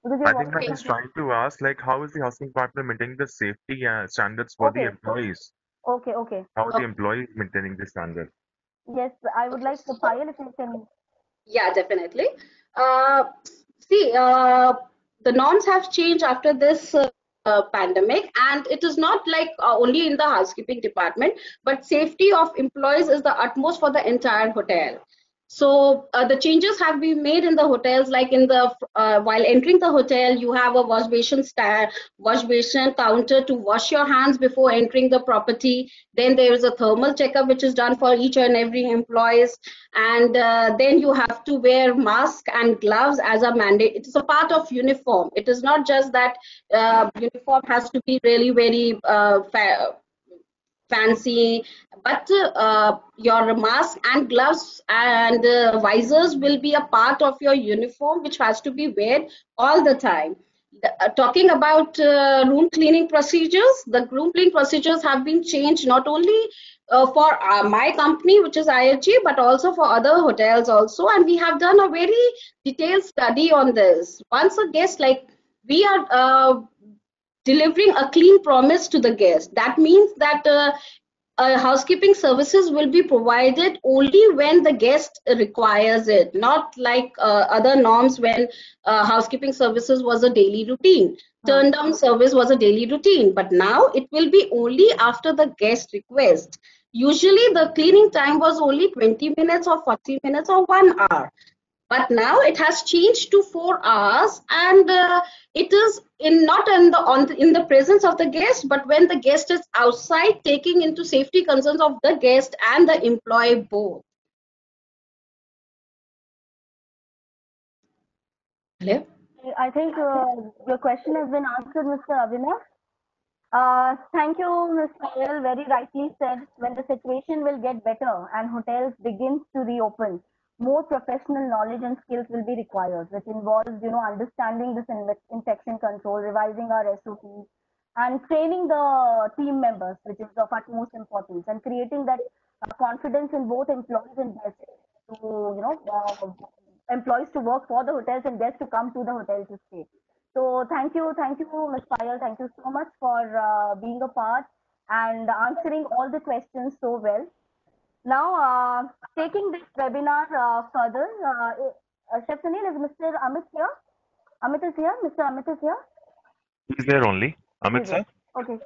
Because your I think voice that he's trying to ask, like, how is the housekeeping partner maintaining the safety standards for the employees? Okay. How are the employees maintaining the standard? Yes, I would like to Payal if you can. Yeah, definitely. See, the norms have changed after this pandemic, and it is not like only in the housekeeping department, but safety of employees is the utmost for the entire hotel. So the changes have been made in the hotels, like while entering the hotel, you have a wash basin counter to wash your hands before entering the property. Then there is a thermal checkup which is done for each and every employees, and then you have to wear mask and gloves as a mandate. It is a part of uniform. It is not just that uniform has to be really very fancy, but your mask and gloves and visors will be a part of your uniform which has to be worn all the time. Talking about room cleaning procedures, the room cleaning procedures have been changed not only for my company, which is IHG, but also for other hotels also, and we have done a very detailed study on this. Once a guest, like, we are delivering a clean promise to the guest. That means that housekeeping services will be provided only when the guest requires it, not like other norms when housekeeping services was a daily routine. Turn down service was a daily routine, but now it will be only after the guest request. Usually the cleaning time was only 20 minutes or 40 minutes or 1 hour. But now it has changed to 4 hours, and it is not in the presence of the guest, but when the guest is outside, taking into safety concerns of the guest and the employee both. Hello? I think your question has been answered, Mr. Abhinav. Thank you, Ms. Payal. Very rightly said. When the situation will get better and hotels begin to reopen, more professional knowledge and skills will be required, which involves, understanding this infection control, revising our SOPs, and training the team members, which is of utmost importance, and creating that confidence in both employees and guests to, employees to work for the hotels and guests to come to the hotel to stay. So thank you, Ms. Payal. Thank you so much for being a part and answering all the questions so well. Now, taking this webinar further, Chef Sunil, is Mr. Amit here? Amit is here? Mr. Amit is here? He's there only. Amit, sir? Okay.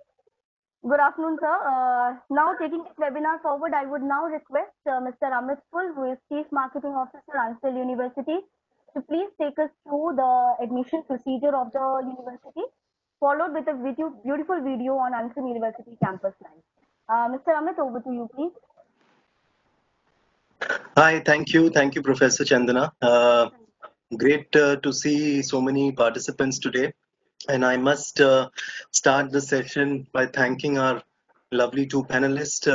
Good afternoon, sir. Now, taking this webinar forward, I would now request Mr. Amit Phul, who is Chief Marketing Officer, Ansel University, to please take us through the admission procedure of the university, followed with a beautiful video on Ansel University campus life. Mr. Amit, over to you, please. Hi, thank you, Professor Chandana. Great to see so many participants today. And I must start the session by thanking our lovely two panelists,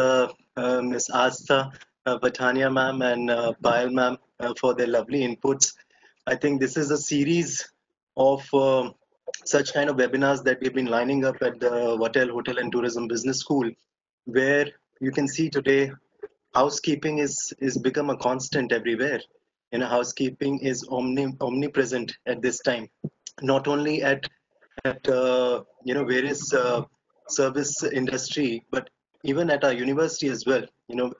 Ms. Asta Patania ma'am and Payal ma'am, for their lovely inputs. I think this is a series of such kind of webinars that we've been lining up at the Hotel and Tourism Business School, where you can see today housekeeping is become a constant everywhere. Housekeeping is omnipresent at this time, not only at various service industry, but even at our university as well.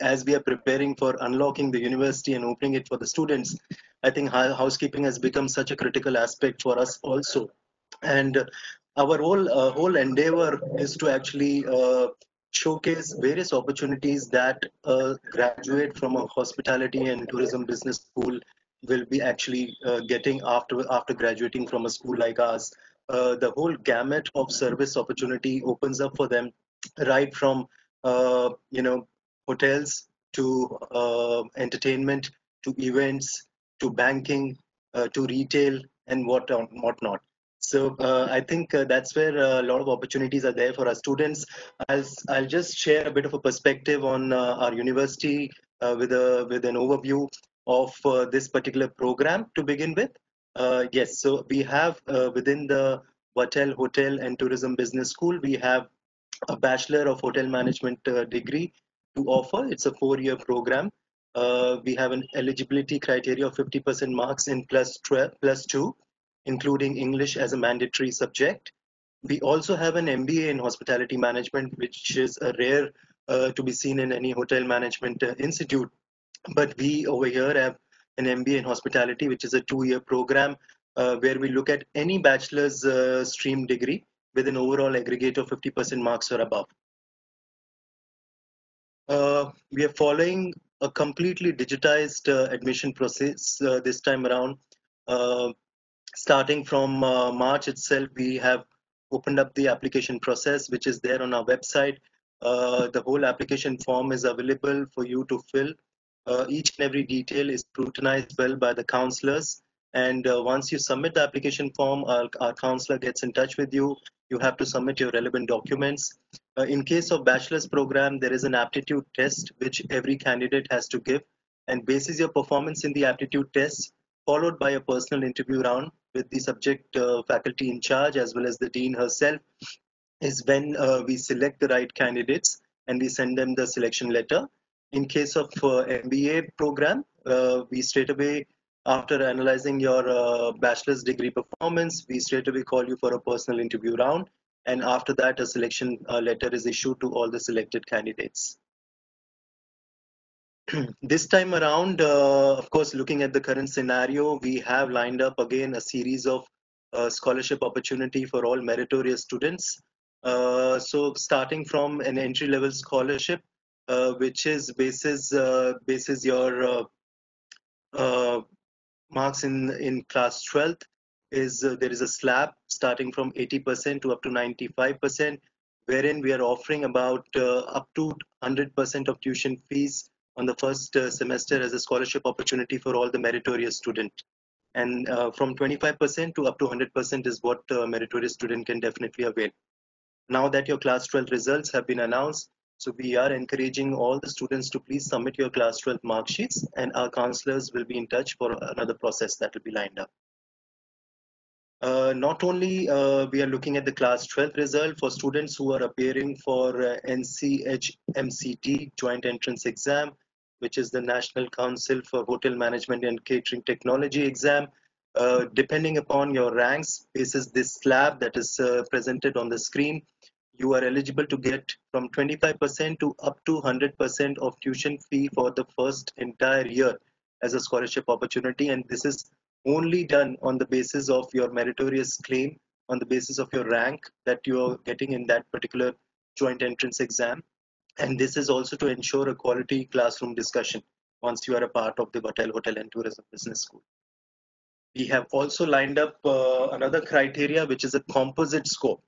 As we are preparing for unlocking the university and opening it for the students, I think housekeeping has become such a critical aspect for us also. And our whole endeavor is to actually showcase various opportunities that a graduate from a hospitality and tourism business school will be actually getting after graduating from a school like ours. The whole gamut of service opportunity opens up for them, right from hotels to entertainment to events to banking to retail and whatnot. So I think that's where a lot of opportunities are there for our students. I'll just share a bit of a perspective on our university with an overview of this particular program to begin with. Yes, so we have within the Vatel Hotel and Tourism Business School, we have a Bachelor of Hotel Management degree to offer. It's a 4-year program. We have an eligibility criteria of 50% marks in plus 2, including English as a mandatory subject. We also have an MBA in Hospitality Management, which is a rare to be seen in any hotel management institute. But we over here have an MBA in Hospitality, which is a 2-year program where we look at any bachelor's stream degree with an overall aggregate of 50% marks or above. We are following a completely digitized admission process this time around. Starting from March itself, we have opened up the application process, which is there on our website. The whole application form is available for you to fill. Each and every detail is scrutinized well by the counselors. And once you submit the application form, our counselor gets in touch with you. You have to submit your relevant documents. In case of bachelor's program, there is an aptitude test which every candidate has to give. And basis your performance in the aptitude test, followed by a personal interview round with the subject faculty in charge as well as the dean herself, is when we select the right candidates and we send them the selection letter. In case of MBA program, we straight away, after analyzing your bachelor's degree performance, we straight away call you for a personal interview round. And after that, a selection letter is issued to all the selected candidates. This time around, of course, looking at the current scenario, we have lined up again a series of scholarship opportunity for all meritorious students. So starting from an entry-level scholarship, which is basis your marks in class 12th, is there is a slab starting from 80% to up to 95%, wherein we are offering about up to 100% of tuition fees on the first semester as a scholarship opportunity for all the meritorious student. And from 25% to up to 100% is what a meritorious student can definitely avail. Now that your class 12 results have been announced, so we are encouraging all the students to please submit your class 12 mark sheets, and our counselors will be in touch for another process that will be lined up. Not only we are looking at the class 12 result for students who are appearing for NCHMCT joint entrance exam, which is the National Council for Hotel Management and Catering Technology exam. Depending upon your ranks, basis this slab that is presented on the screen, you are eligible to get from 25% to up to 100% of tuition fee for the first entire year as a scholarship opportunity. And this is only done on the basis of your meritorious claim, on the basis of your rank that you are getting in that particular joint entrance exam. And this is also to ensure a quality classroom discussion once you are a part of the Vatel Hotel and Tourism Business School. We have also lined up another criteria, which is a composite score.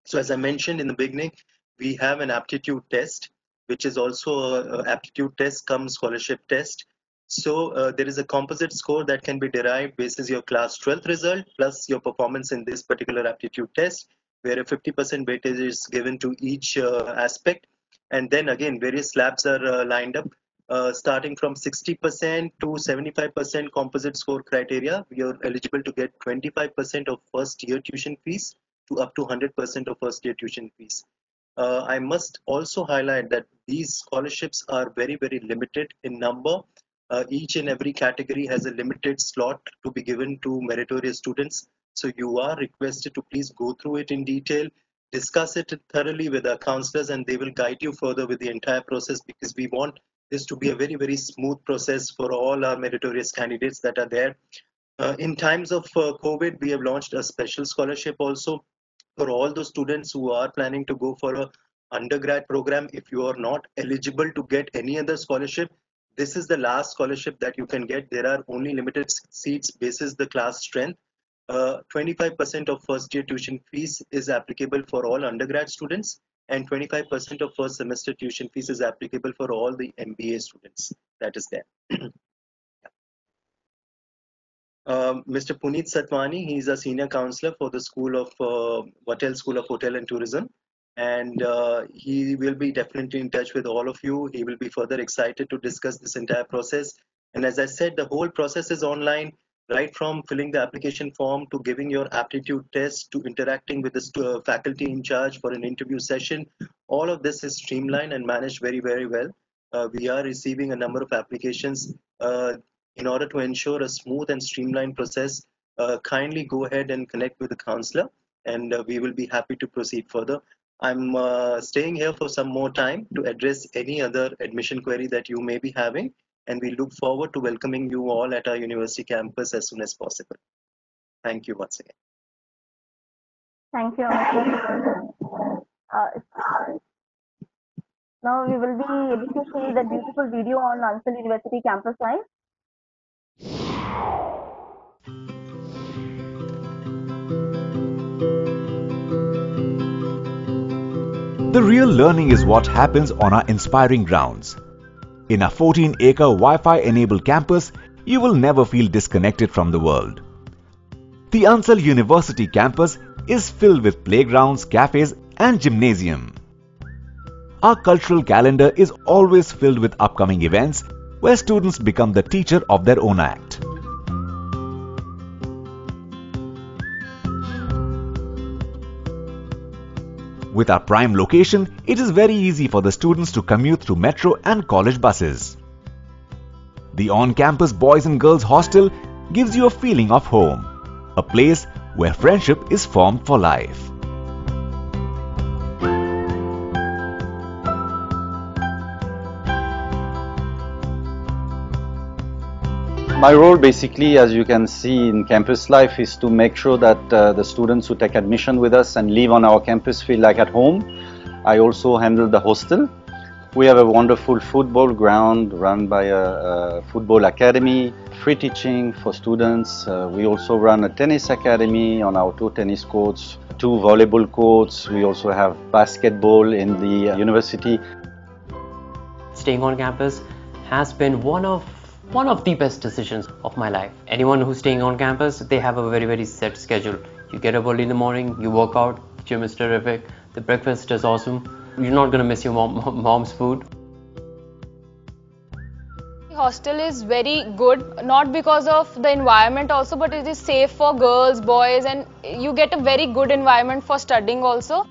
So as I mentioned in the beginning, we have an aptitude test, which is also an aptitude test cum scholarship test. So there is a composite score that can be derived basis your class 12th result plus your performance in this particular aptitude test, where a 50% weightage is given to each aspect. And then again, various slabs are lined up. Starting from 60% to 75% composite score criteria, you're eligible to get 25% of first year tuition fees to up to 100% of first year tuition fees. I must also highlight that these scholarships are very, very limited in number. Each and every category has a limited slot to be given to meritorious students. So you are requested to please go through it in detail, discuss it thoroughly with our counselors, and they will guide you further with the entire process, because we want this to be a very, very smooth process for all our meritorious candidates that are there. In times of COVID, we have launched a special scholarship also for all those students who are planning to go for a undergrad program. If you are not eligible to get any other scholarship, this is the last scholarship that you can get. There are only limited seats basis the class strength. 25% of first year tuition fees is applicable for all undergrad students, and 25% of first semester tuition fees is applicable for all the MBA students that is there. Mr. Puneet Satwani, he is a senior counselor for the School of School of Hotel and Tourism, and he will be definitely in touch with all of you. He will be further excited to discuss this entire process. And as I said, the whole process is online, right from filling the application form to giving your aptitude test to interacting with the faculty in charge for an interview session. All of this is streamlined and managed very, very well. We are receiving a number of applications. In order to ensure a smooth and streamlined process, kindly go ahead and connect with the counselor, and we will be happy to proceed further. I'm staying here for some more time to address any other admission query that you may be having, and we look forward to welcoming you all at our university campus as soon as possible. Thank you once again. Thank you, Amit. Now we will be able to see the beautiful video on Ansal University campus life. The real learning is what happens on our inspiring grounds. In a 14-acre Wi-Fi enabled campus, you will never feel disconnected from the world. The Ansal University campus is filled with playgrounds, cafes and gymnasium. Our cultural calendar is always filled with upcoming events where students become the teacher of their own act. With our prime location, it is very easy for the students to commute through metro and college buses. The on-campus boys and girls hostel gives you a feeling of home, a place where friendship is formed for life. My role basically, as you can see in campus life, is to make sure that the students who take admission with us and live on our campus feel like at home. I also handle the hostel. We have a wonderful football ground run by a football academy, free teaching for students. We also run a tennis academy on our 2 tennis courts, 2 volleyball courts. We also have basketball in the university. Staying on campus has been one of the best decisions of my life. Anyone who's staying on campus, they have a very set schedule. You get up early in the morning, you work out, gym is terrific, the breakfast is awesome. You're not gonna miss your mom's food. The hostel is very good, not because of the environment also, but it is safe for girls, boys, and you get a very good environment for studying also.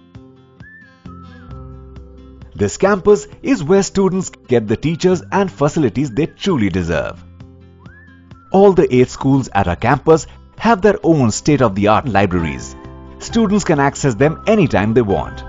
This campus is where students get the teachers and facilities they truly deserve. All the 8 schools at our campus have their own state-of-the-art libraries. Students can access them anytime they want.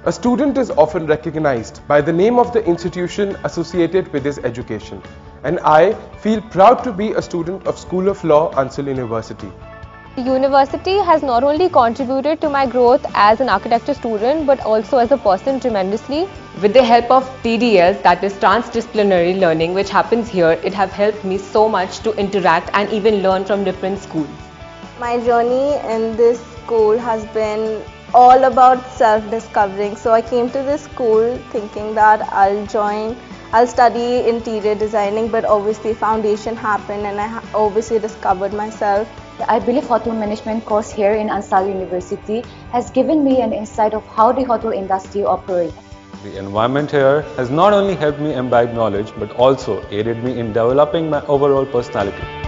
A student is often recognized by the name of the institution associated with his education, and I feel proud to be a student of School of Law, Ansal University. The university has not only contributed to my growth as an architecture student but also as a person tremendously. With the help of TDL, that is transdisciplinary learning, which happens here, it has helped me so much to interact and even learn from different schools. My journey in this school has been all about self-discovering. So I came to this school thinking that I'll study interior designing, but obviously foundation happened and I obviously discovered myself. I believe hotel management course here in Ansar University has given me an insight of how the hotel industry operates. The environment here has not only helped me imbibe knowledge but also aided me in developing my overall personality.